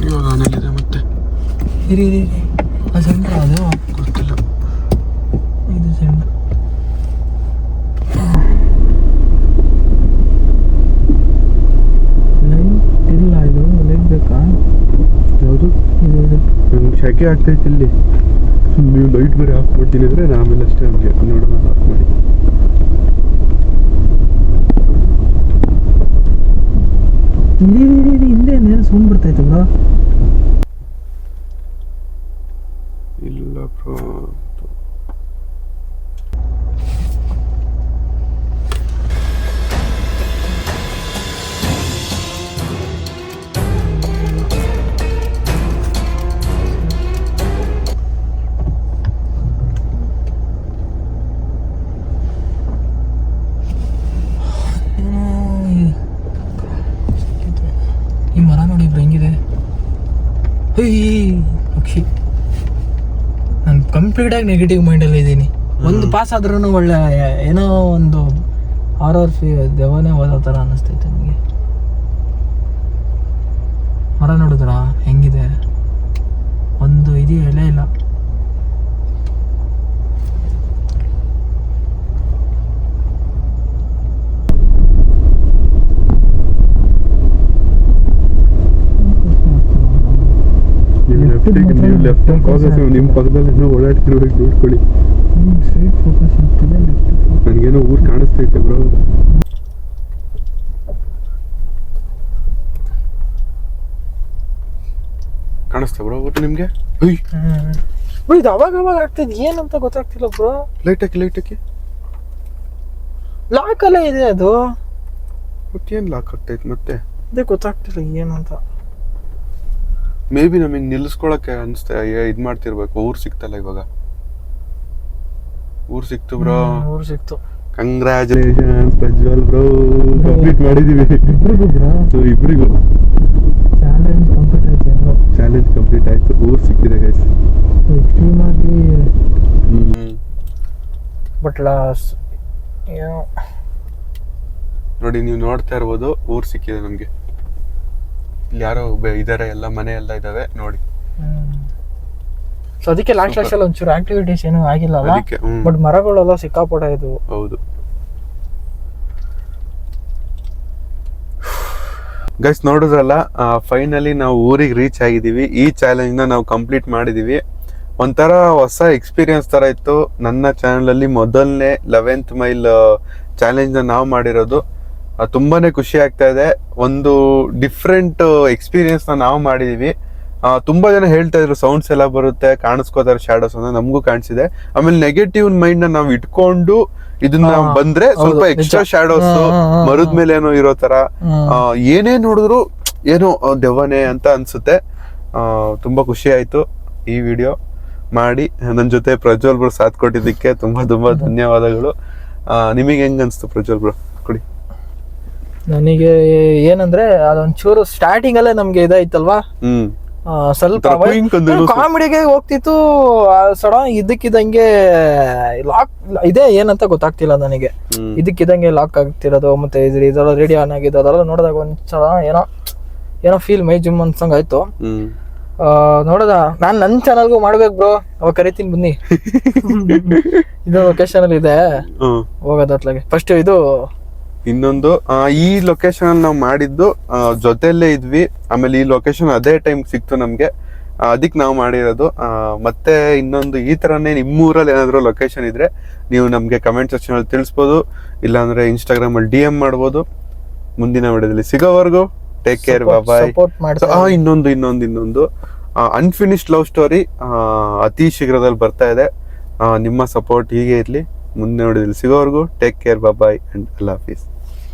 ಇವಾಗ ಆನಲ್ಲಿದೆ ಮತ್ತೆ. ಇರಿ ಆ ಸೆಂಟ್ರ್ ಅದು ಗೊತ್ತಿಲ್ಲ. ಇದು ಸೆಂಟ್ರ್. ಲೈಟ್ ಇಲ್ಲ ಇದು. ಶೆಕೆ ಆಗ್ತೈತೆ ಇಲ್ಲಿ. ನೀವು ಲೈಟ್ ಬೇರೆ ಆಫ್ ಮಾಡ್ತೀನಿ ಅಂದರೆ ಆಮೇಲೆ ಅಷ್ಟೇ ನಮಗೆ ನೋಡೋಣ ಆಫ್ ಮಾಡಿ. ಹಿಂದೆ ಸೌಂಡ್ ಬರ್ತೈತೆ ಬ್ರೋ. ಇಲ್ಲ ಬ್ರೋ, ಈ ಮರ ನೋಡಿ ಇಬ್ರು ಹೆಂಗಿದೆ. ಪಕ್ಷಿ. ನಾನು ಕಂಪ್ಲೀಟಾಗಿ ನೆಗೆಟಿವ್ ಮೈಂಡಲ್ಲಿ ಇದ್ದೀನಿ. ಒಂದು ಪಾಸ್ ಆದ್ರೂ ಒಳ್ಳೆ ಏನೋ ಒಂದು ಹಾರರ್ ದೆವ್ವನೇ ಓದೋ ಥರ ಅನ್ನಿಸ್ತೈತೆ ನನಗೆ. ಮರ ನೋಡಿದ್ರಾ ಹೆಂಗಿದೆ, ಒಂದು ಇದು ಎಲೆ ಇಲ್ಲ. ನೀವು ಲೆಫ್ಟ್ ನಿಮ್ಮ ಪಕ್ಕದಲ್ಲಿ ಓಡಾಡ್ತಿರೋ ನೋಡ್ಕೊಳ್ಳಿ. ನನಗೇನೋ ಊರು ಕಾಣಿಸ್ತೈತೆ ಬ್ರೋ. ಕಾಣಿಸ್ತಾ ಬ್ರೋ ಊರು ನಿಮ್ಗೆ? ಇದು ಅವಾಗ ಅವಾಗ ಆಗ್ತದೆ, ಏನಂತ ಗೊತ್ತಾಗ್ತಿಲ್ಲ ಬ್ರೋ. ಲೈಟ್ ಹಾಕಿ ಲಾಕ್ ಅಲ್ಲೇ ಇದೆ ಅದು. ಮತ್ತೇನು ಲಾಕ್ ಆಗ್ತೈತೆ ಮತ್ತೆ? ಅದೇ ಗೊತ್ತಾಗ್ತಿಲ್ಲ ಏನಂತ. ಮೇ ಬಿ ನಮಗೆ ನಿಲ್ಲಿಸ್ಕೊಳಕ್ಕೆ ಅನಿಸ್ತಾ ಇದು ಮಾಡ್ತಿರ್ಬೇಕು. ಊರು ಸಿಕ್ತಲ್ಲ ಇವಾಗ. ಊರು ಸಿಕ್ತು ಬ್ರೋ. ಊರು ಸಿಕ್ತು. ಕಂಗ್ರ್ಯಾಚುಲೇಷನ್ಸ್ ಪ್ರಜ್ವಲ್ ಬ್ರೋ, ಕಂಪ್ಲೀಟ್ ಮಾಡಿದೀವಿ ಇಬ್ಬರಿಗೂ. ಚಾಲೆಂಜ್ ಕಂಪ್ಲೀಟ್ ಆಯ್ತು. ಊರು ಸಿಕ್ಕಿದೆ ಗೈಸ್. ಎಕ್ಸ್ಟ್ರೀಮ್ ಆಗಿ ಬಟ್ ಲಾಸ್ ನೋಡಿ, ನೀವು ನೋಡ್ತಾ ಇರ್ಬೋದು ಊರು ಸಿಕ್ಕಿದೆ ನಮಗೆ. ಇಲ್ಲಿ ಯಾರೋ ಇದಾರೆ, ಎಲ್ಲ ಮನೆ ಎಲ್ಲ ಇದಾವೆ ನೋಡಿ. ಸೊ ಅದಕ್ಕೆ ಲಾಸ್ಟ್ ಅಲ್ಲಿ ಒಂಚೂರು ಆಕ್ಟಿವಿಟೀಸ್ ಏನು ಆಗಿಲ್ಲ ಅಲ್ಲ. ಬಟ್ ಮರಗಳೆಲ್ಲ ಸಿಕ್ಕಾಪಟ್ಟೆ ಇದು. ಹೌದು ಗೈಸ್, ನೋಡಿದ್ರಲ್ಲ, ಫೈನಲಿ ನಾವು ಊರಿಗೆ ರೀಚ್ ಆಗಿದ್ದೀವಿ. ಈ ಚಾಲೆಂಜ್ ನ ನಾವು ಕಂಪ್ಲೀಟ್ ಮಾಡಿದೀವಿ. ಒಂಥರ ಹೊಸ ಎಕ್ಸ್ಪೀರಿಯನ್ಸ್ ತರ ಇತ್ತು. ನನ್ನ ಚಾನಲ್ ಅಲ್ಲಿ ಮೊದಲನೇ 11th ಮೈಲ್ ಚಾಲೆಂಜ್ ನ ನಾವು ಮಾಡಿರೋದು. ತುಂಬಾನೇ ಖುಷಿ ಆಗ್ತಾ ಇದೆ. ಒಂದು ಡಿಫ್ರೆಂಟ್ ಎಕ್ಸ್ಪೀರಿಯನ್ಸ್ ನಾವು ಮಾಡಿದೀವಿ. ತುಂಬಾ ಜನ ಹೇಳ್ತಾ ಇದ್ರು ಸೌಂಡ್ಸ್ ಎಲ್ಲ ಬರುತ್ತೆ, ಕಾಣಿಸ್ಕೋತಾರೆ ಶಾಡೋಸ್ ಅಂತ. ನಮಗೂ ಕಾಣಿಸಿದೆ. ಆಮೇಲೆ ನೆಗೆಟಿವ್ ಮೈಂಡ್ ನ ನಾವು ಇಟ್ಕೊಂಡು ಇದನ್ನ ಬಂದ್ರೆ ಸ್ವಲ್ಪ ಎಕ್ಸ್ಟ್ರಾ ಶಾಡೋಸ್, ಮರದ ಮೇಲೆ ಏನೋ ಇರೋ ತರ, ಏನೇ ನೋಡಿದ್ರು ಏನೋ ದೆವ್ವನೆ ಅಂತ ಅನ್ಸುತ್ತೆ. ತುಂಬಾ ಖುಷಿ ಆಯ್ತು ಈ ವಿಡಿಯೋ ಮಾಡಿ. ನನ್ನ ಜೊತೆ ಪ್ರಜ್ವಲ್ ಬ್ರೋ ಸಾಥ್ ಕೊಟ್ಟಿದ್ದಕ್ಕೆ ತುಂಬಾ ಧನ್ಯವಾದಗಳು. ನಿಮಗೆ ಹೆಂಗ್ ಅನ್ಸ್ತು ಪ್ರಜ್ವಲ್ ಬ್ರೋ? ಕೊಡಿ. ನನಗೆ ಏನಂದ್ರೆ ಅದೊಂಚೂರು ಸ್ಟಾರ್ಟಿಂಗ್ ಅಲ್ಲೇ ನಮ್ಗೆ ಇದಾಯ್ತಲ್ವಾ, ಸ್ವಲ್ಪ ಕಾಮಿಡಿಗೆ ಹೋಗ್ತಿತ್ತು. ಸಡನ್ ಇದಕ್ಕಿದಂಗೆ ಲಾಕ್ ಇದೆ, ಏನಂತ ಗೊತ್ತಾಗ್ತಿಲ್ಲ ನನಗೆ. ಇದಕ್ಕಿದಂಗೆ ಲಾಕ್ ಆಗ್ತಿರೋದು, ಮತ್ತೆ ಇದೆಲ್ಲ ರೇಡಿಯೋ ಆನ್ ಆಗಿದ್ದು ಅದೆಲ್ಲ ನೋಡಿದಾಗ ಒಂದ್ಸಲ ಏನೋ ಫೀಲ್ ಮೈ ಜಿಮ್ ಅನ್ಸಂಗ್ ಆಯ್ತು. ನೋಡದ ನಾನ್ ನನ್ನ ಚಾನಲ್ಗೂ ಮಾಡ್ಬೇಕು ಬ್ರೋ, ಅವಾಗ ಕರಿತೀನಿ ಬನ್ನಿ. ಇದು ಲೊಕೇಶನ್ ಅಲ್ಲಿ ಇದೆ, ಹೋಗೋದು ಅತ್ಲಾಗೆ. ಫಸ್ಟ್ ಇದು ಇನ್ನೊಂದು, ಈ ಲೊಕೇಶನ್ ಅಲ್ಲಿ ನಾವು ಮಾಡಿದ್ದು ಜೊತೆಯಲ್ಲೇ ಇದ್ವಿ. ಆಮೇಲೆ ಈ ಲೊಕೇಶನ್ ಅದೇ ಟೈಮ್ ಸಿಕ್ತು ನಮ್ಗೆ, ಅದಕ್ಕೆ ನಾವು ಮಾಡಿರೋದು. ಮತ್ತೆ ಇನ್ನೊಂದು, ಈ ತರನೇ ನಿಮ್ಮೂರಲ್ಲಿ ಏನಾದ್ರು ಲೊಕೇಶನ್ ಇದ್ರೆ ನೀವು ನಮ್ಗೆ ಕಮೆಂಟ್ ಸೆಕ್ಷನ್ ಅಲ್ಲಿ ತಿಳಿಸ್ಬೋದು, ಇಲ್ಲಾಂದ್ರೆ ಇನ್ಸ್ಟಾಗ್ರಾಮ್ ಅಲ್ಲಿ DM ಮಾಡ್ಬೋದು. ಮುಂದಿನ ವಿಡಿಯೋದಲ್ಲಿ ಸಿಗೋವರೆಗೂ ಟೇಕ್ ಕೇರ್, ಬಾಯ್. ಇನ್ನೊಂದು ಅನ್ಫಿನಿಶ್ಡ್ ಲವ್ ಸ್ಟೋರಿ ಅತಿ ಶೀಘ್ರದಲ್ಲಿ ಬರ್ತಾ ಇದೆ. ನಿಮ್ಮ ಸಪೋರ್ಟ್ ಹೀಗೆ ಇರ್ಲಿ. ಮುಂದಿನ ವಿಡಿಯೋದಲ್ಲಿ ಸಿಗೋವರೆಗೂ ಟೇಕ್ ಕೇರ್, ಬಾಯ್ ಅಂಡ್ ಅಲ್ಲಾಹ್ ಹಾಫೀಸ್.